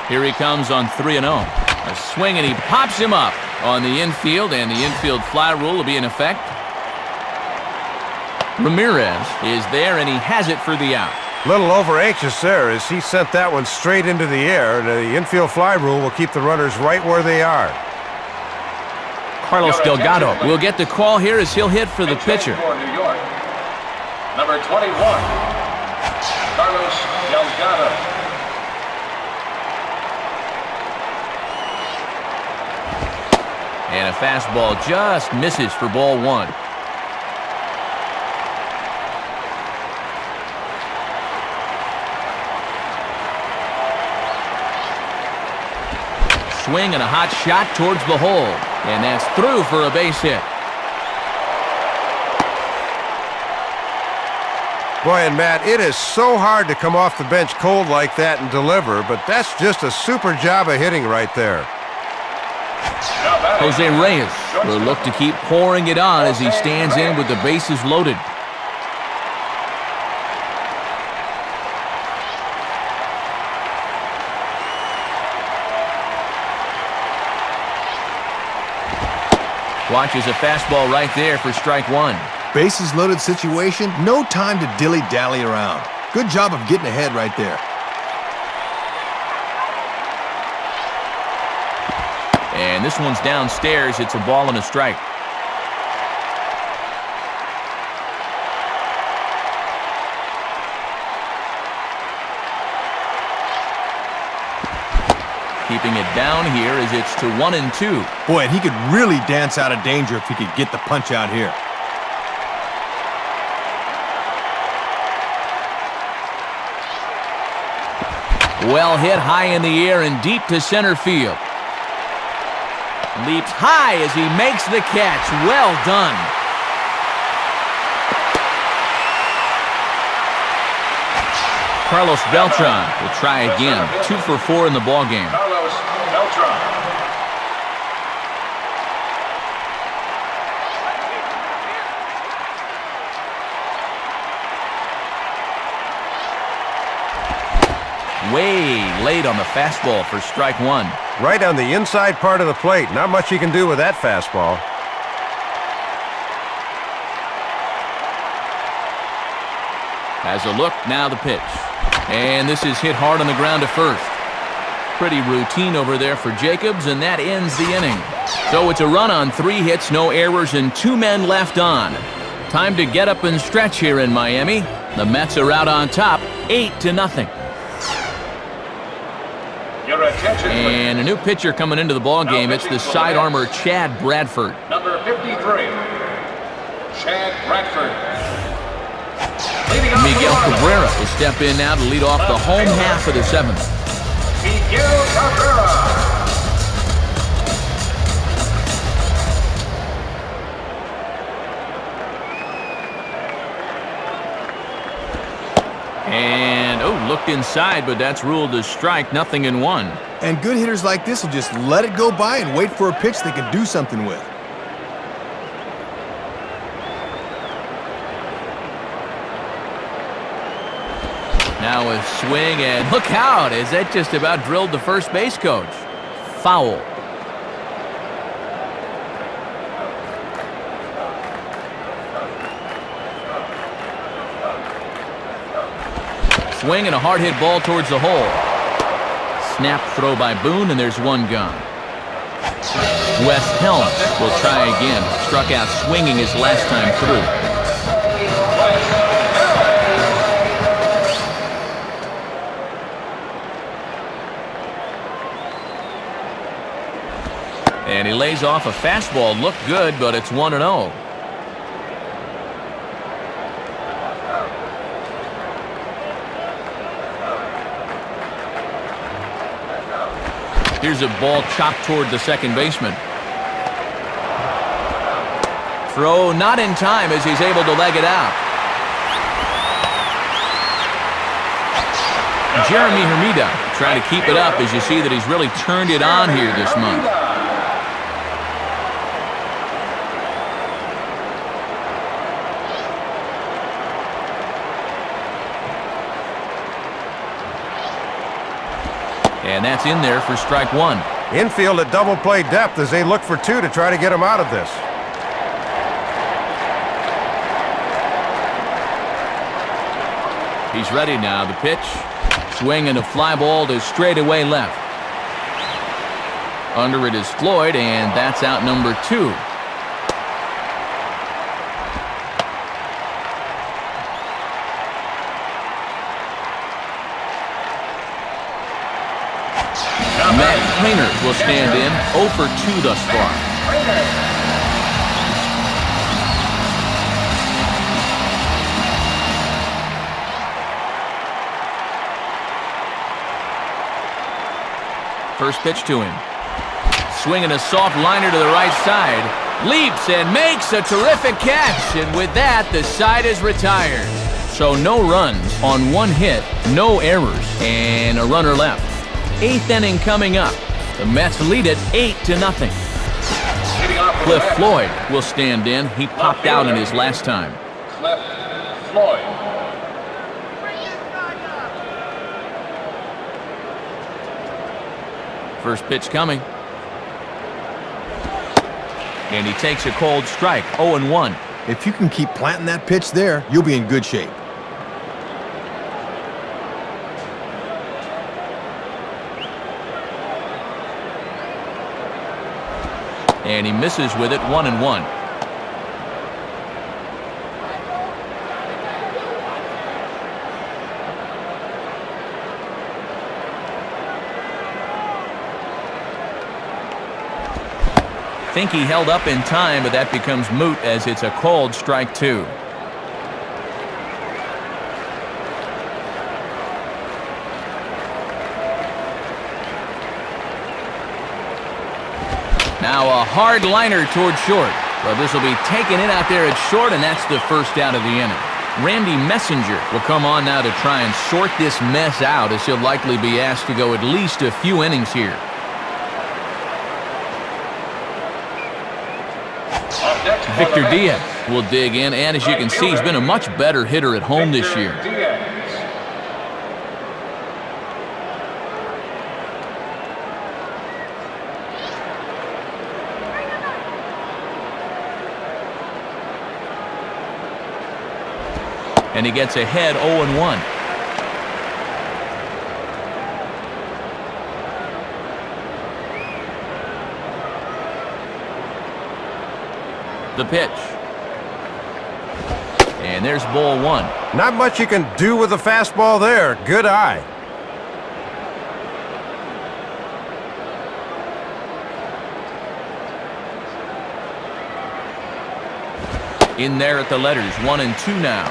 A: Here he comes on 3-0. A swing and he pops him up on the infield, and the infield fly rule will be in effect. Ramirez is there, and he has it for the out.
B: Little over anxious there as he sent that one straight into the air, and the infield fly rule will keep the runners right where they are.
A: Carlos Delgado will get the call here as he'll hit for the pitcher.
D: For New York, number 21, Carlos Delgado.
A: And a fastball just misses for ball 1. Swing and a hot shot towards the hole. And that's through for a base hit.
B: Boy, and Matt, it is so hard to come off the bench cold like that and deliver, but that's just a super job of hitting right there.
A: Jose Reyes will look to keep pouring it on as he stands in with the bases loaded. Watches a fastball right there for strike 1.
C: Bases loaded situation, no time to dilly-dally around. Good job of getting ahead right there.
A: And this one's downstairs. It's a ball and a strike. Keeping it down here as it's to 1-2.
C: Boy, and he could really dance out of danger if he could get the punch out here.
A: Well hit high in the air and deep to center field. Leaps high as he makes the catch. Well done. Carlos Beltran will try again. 2 for 4 in the ballgame.
D: Carlos Beltran.
A: late on the fastball for strike one.
B: Right on the inside part of the plate. Not much you can do with that fastball.
A: Has a look, now the pitch. And this is hit hard on the ground to first. Pretty routine over there for Jacobs, and that ends the inning. So it's a run on 3 hits, no errors, and 2 men left on. Time to get up and stretch here in Miami. The Mets are out on top, 8-0.
D: Your attention,
A: And a new pitcher coming into the ballgame. It's the side armor, Chad Bradford.
D: number 53, Chad Bradford. Leading off
A: Miguel
D: the lineup,
A: Cabrera will step in now to lead off the home half of the 7th.
D: Miguel Cabrera.
A: And, looked inside, but that's ruled a strike, 0-1.
C: And good hitters like this will just let it go by and wait for a pitch they can do something with.
A: Now a swing, and look out, as that just about drilled the first base coach. Foul. Swing and a hard hit ball towards the hole. Snap throw by Boone, and there's one gone. Wes Helms will try again. Struck out swinging his last time through. And he lays off a fastball. Looked good, but it's 1-0. Here's a ball chopped toward the second baseman. Throw not in time as he's able to leg it out. Jeremy Hermida trying to keep it up as you see that he's really turned it on here this month. And that's in there for strike one.
B: Infield at double play depth as they look for 2 to try to get him out of this.
A: He's ready now. The pitch. Swing and a fly ball to straightaway left. Under it is Floyd, and that's out number 2. Matt Painter will stand in, 0 for 2 thus far. First pitch to him. Swinging a soft liner to the right side. Leaps and makes a terrific catch, and with that, the side is retired. So no runs on 1 hit, no errors, and a runner left. 8th inning coming up. The Mets lead it 8-0. Cliff Floyd will stand in. He popped out in his last time.
D: Cliff Floyd.
A: First pitch coming. And he takes a cold strike, 0-1.
C: If you can keep planting that pitch there, you'll be in good shape.
A: And he misses with it, 1-1. Think he held up in time, but that becomes moot as it's a called strike 2. Now a hard liner toward short. Well, this will be taken in out there at short, and that's the first out of the inning. Randy Messenger will come on now to try and sort this mess out, as he'll likely be asked to go at least a few innings here. Victor Diaz will dig in, and as you can see, he's been a much better hitter at home this year. and he gets ahead 0-1. The pitch. And there's ball one.
B: Not much you can do with the fastball there. Good eye.
A: In there at the letters, 1-2 now.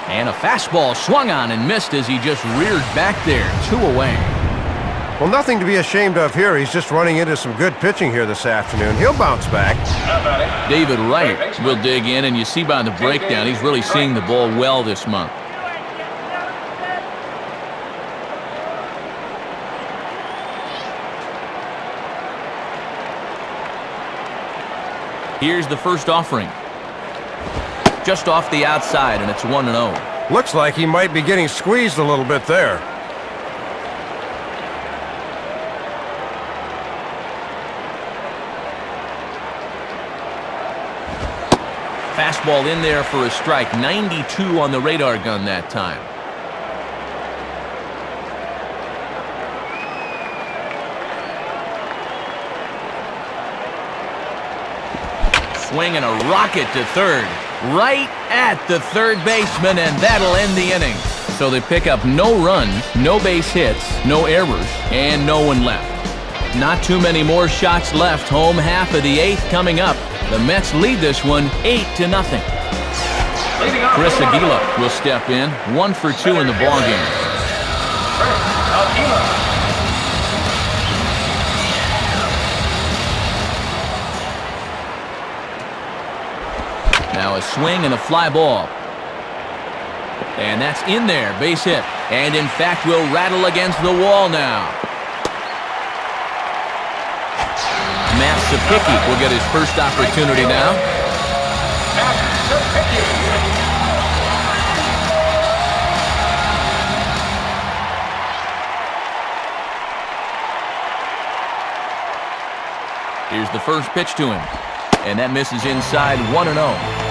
A: And a fastball swung on and missed as he just reared back there. 2 away.
B: Well, nothing to be ashamed of here. He's just running into some good pitching here this afternoon. He'll bounce back.
A: David Wright will dig in, and you see by the breakdown, he's really seeing the ball well this month. Here's the first offering. Just off the outside, and it's 1-0.
B: Looks like he might be getting squeezed a little bit there.
A: Fastball in there for a strike. 92 on the radar gun that time. Swing and a rocket to third. Right at the third baseman, and that'll end the inning. So they pick up no runs, no base hits, no errors, and no one left. Not too many more shots left. Home half of the 8th coming up. The Mets lead this one 8-0. Chris Aguila will step in, 1 for 2 in the ballgame. Now a swing and a fly ball. And that's in there, base hit. And in fact will rattle against the wall now. Matt Sapicki will get his first opportunity now. Here's the first pitch to him. And that misses inside, 1-0.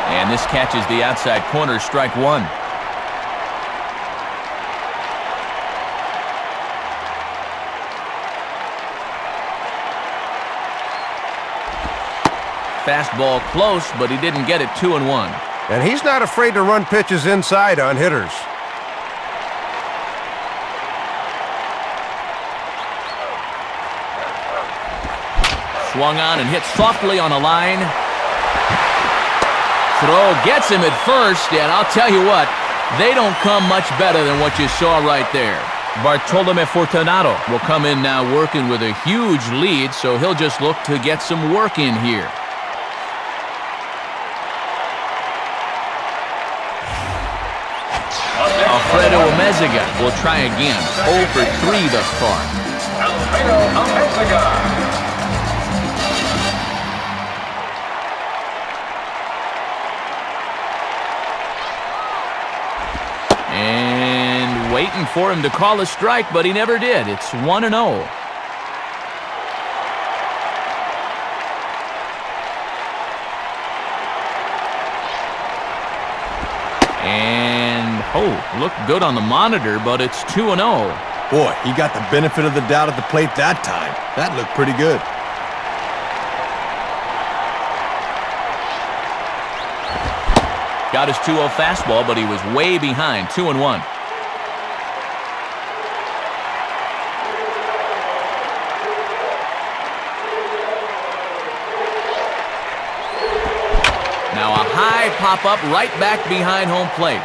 A: And this catches the outside corner, strike 1. Fastball close, but he didn't get it. 2-1.
B: And he's not afraid to run pitches inside on hitters.
A: Swung on and hit softly on a line. Throw gets him at first, and I'll tell you what, they don't come much better than what you saw right there. Bartolome Fortunato will come in now working with a huge lead, so he'll just look to get some work in here. Alfredo Amezaga will try again. 0 for 3 thus far.
D: Alfredo Amezaga.
A: And waiting for him to call a strike, but he never did. It's 1-0. And, oh, looked good on the monitor, but it's 2-0.
C: Boy, he got the benefit of the doubt at the plate that time. That looked pretty good.
A: Got his 2-0 fastball, but he was way behind. 2-1. Now a high pop-up right back behind home plate.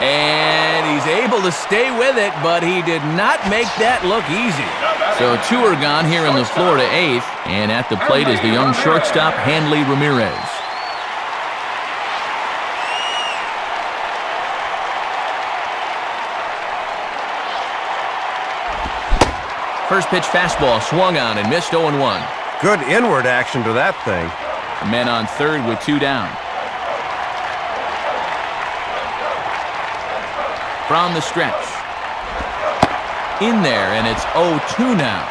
A: And he's able to stay with it, but he did not make that look easy. So 2 are gone here in the Florida 8th, and at the plate is the young shortstop, Hanley Ramirez. First pitch fastball swung on and missed 0-1.
B: Good inward action to that thing.
A: Men on third with 2 down. From the stretch. In there, and it's 0-2 now.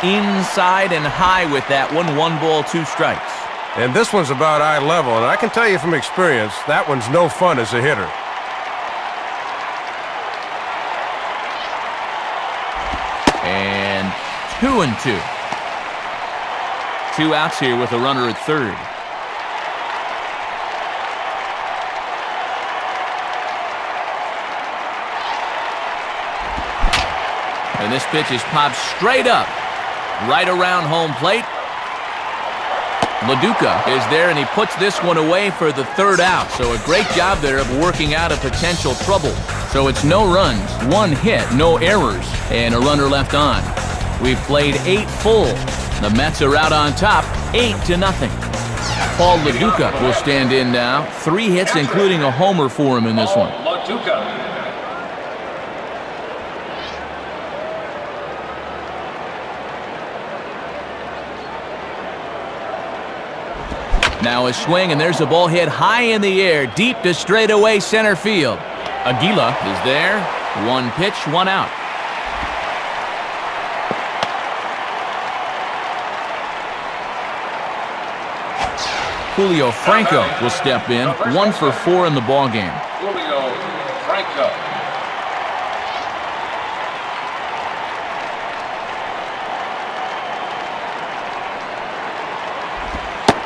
A: Inside and high with that one. 1 ball, 2 strikes.
B: And this one's about eye level, and I can tell you from experience, that one's no fun as a hitter.
A: And 2-2. 2 outs here with a runner at third. And this pitch is popped straight up, right around home plate. LaDuca is there, and he puts this one away for the 3rd out. So a great job there of working out a potential trouble. So it's no runs, 1 hit, no errors, and a runner left on. We've played 8 full. The Mets are out on top, 8-0. Paul LaDuca will stand in now. 3 hits, including a homer for him in this one.
D: LaDuca.
A: Now a swing, and there's a ball hit high in the air, deep to straightaway center field. Aguila is there. 1 pitch, 1 out. Julio Franco will step in. 1 for 4 in the ballgame.
D: Julio Franco.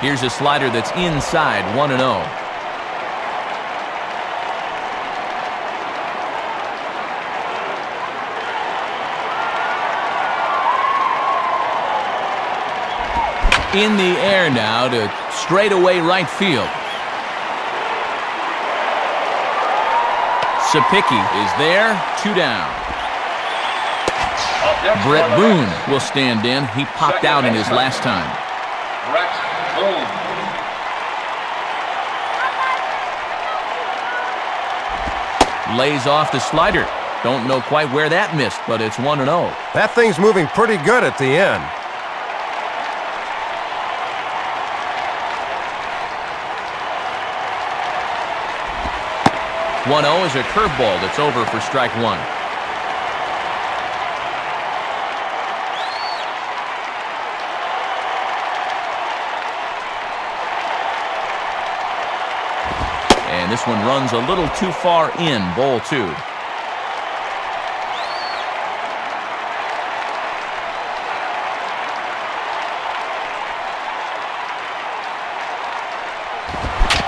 A: Here's a slider that's inside, 1-0. In the air now to straightaway right field. Sapicki is there, 2 down. Brett Boone will stand in. He popped out in his last time.
D: Brett Boone.
A: Lays off the slider. Don't know quite where that missed, but it's 1-0.
B: That thing's moving pretty good at the end.
A: 1-0 is a curveball that's over for strike 1. And this one runs a little too far in, ball 2.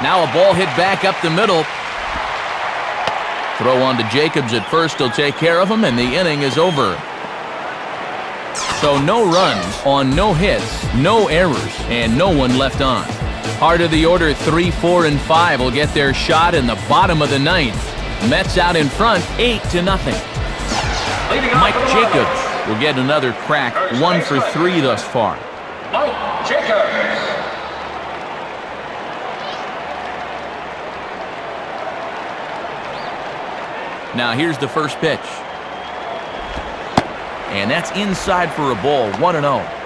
A: Now a ball hit back up the middle. Throw on to Jacobs at first. He'll take care of him, and the inning is over. So no runs on no hits, no errors, and no one left on. Heart of the order, 3, 4, and 5 will get their shot in the bottom of the 9th. Mets out in front, 8-0. Mike Jacobs will get another crack, 1 for 3 thus far.
D: Mike Jacobs.
A: Now here's the first pitch. And that's inside for a ball, 1-0.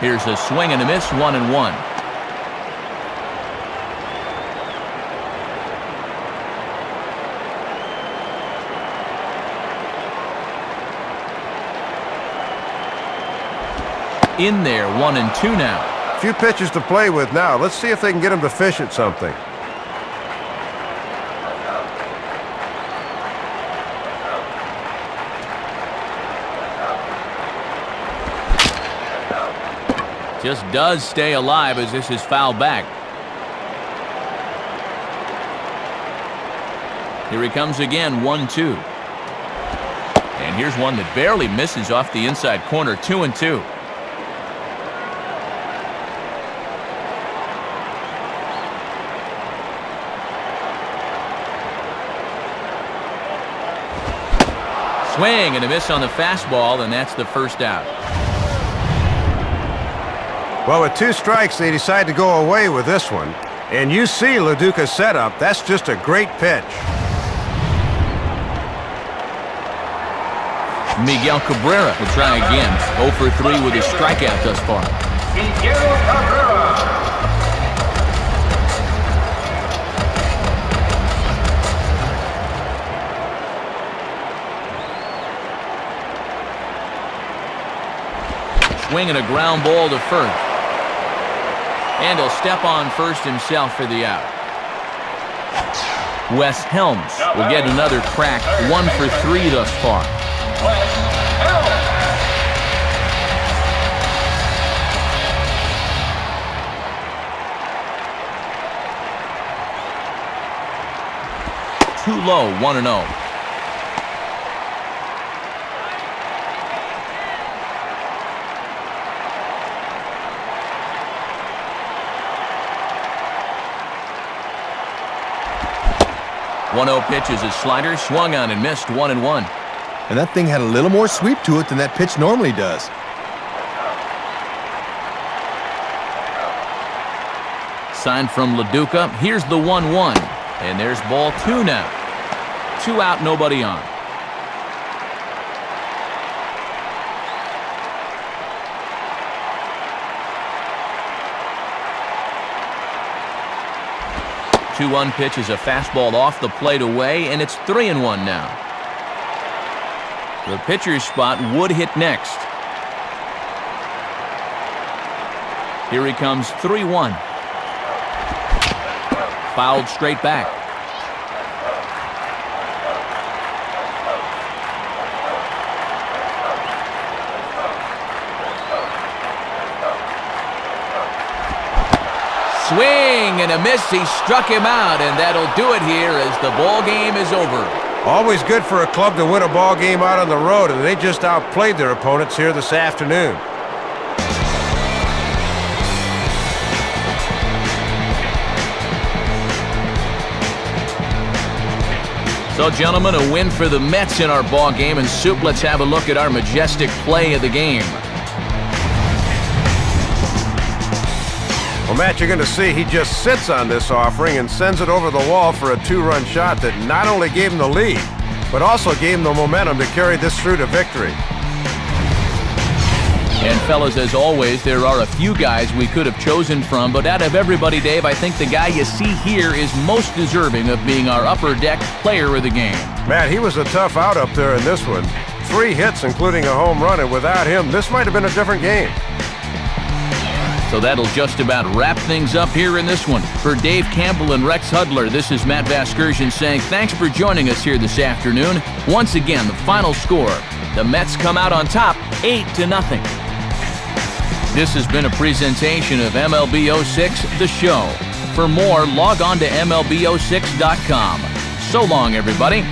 A: Here's a swing and a miss, 1-1. In there, 1-2 now.
B: Few pitches to play with now. Let's see if they can get him to fish at something.
A: Just does stay alive as this is fouled back. Here he comes again, 1-2. And here's one that barely misses off the inside corner, 2-2. Swing and a miss on the fastball, and that's the first out.
B: Well, with 2 strikes, they decide to go away with this one. And you see LaDuca's setup. That's just a great pitch.
A: Miguel Cabrera will try again. 0 for 3 with a strikeout thus far.
D: Miguel Cabrera.
A: Swinging a ground ball to first. And he'll step on first himself for the out. Wes Helms will get another crack. 1 for 3 thus far.
D: Wes Helms.
A: Too low, 1-0. Pitch is a slider, swung on and missed. 1-1.
C: And that thing had a little more sweep to it than that pitch normally does.
A: Sign from LaDuca. Here's the 1-1. And there's ball 2 now. 2 out, nobody on. Two-1 pitch is a fastball off the plate away, and it's 3-1 now. The pitcher's spot would hit next. Here he comes, 3-1. Fouled straight back. Swing and a miss. He struck him out, and that'll do it here as the ball game is over.
B: Always good for a club to win a ball game out on the road, and they just outplayed their opponents here this afternoon.
A: So, gentlemen, a win for the Mets in our ball game. And Soup, let's have a look at our majestic play of the game.
B: Well, Matt, you're going to see he just sits on this offering and sends it over the wall for a 2-run shot that not only gave him the lead, but also gave him the momentum to carry this through to victory.
A: And, fellas, as always, there are a few guys we could have chosen from, but out of everybody, Dave, I think the guy you see here is most deserving of being our upper deck player of the game.
B: Matt, he was a tough out up there in this one. 3 hits, including a home run, and without him, this might have been a different game.
A: So that'll just about wrap things up here in this one. For Dave Campbell and Rex Hudler, this is Matt Vasgersian saying thanks for joining us here this afternoon. Once again, the final score. The Mets come out on top, 8-0. This has been a presentation of MLB 06, The Show. For more, log on to MLB06.com. So long, everybody.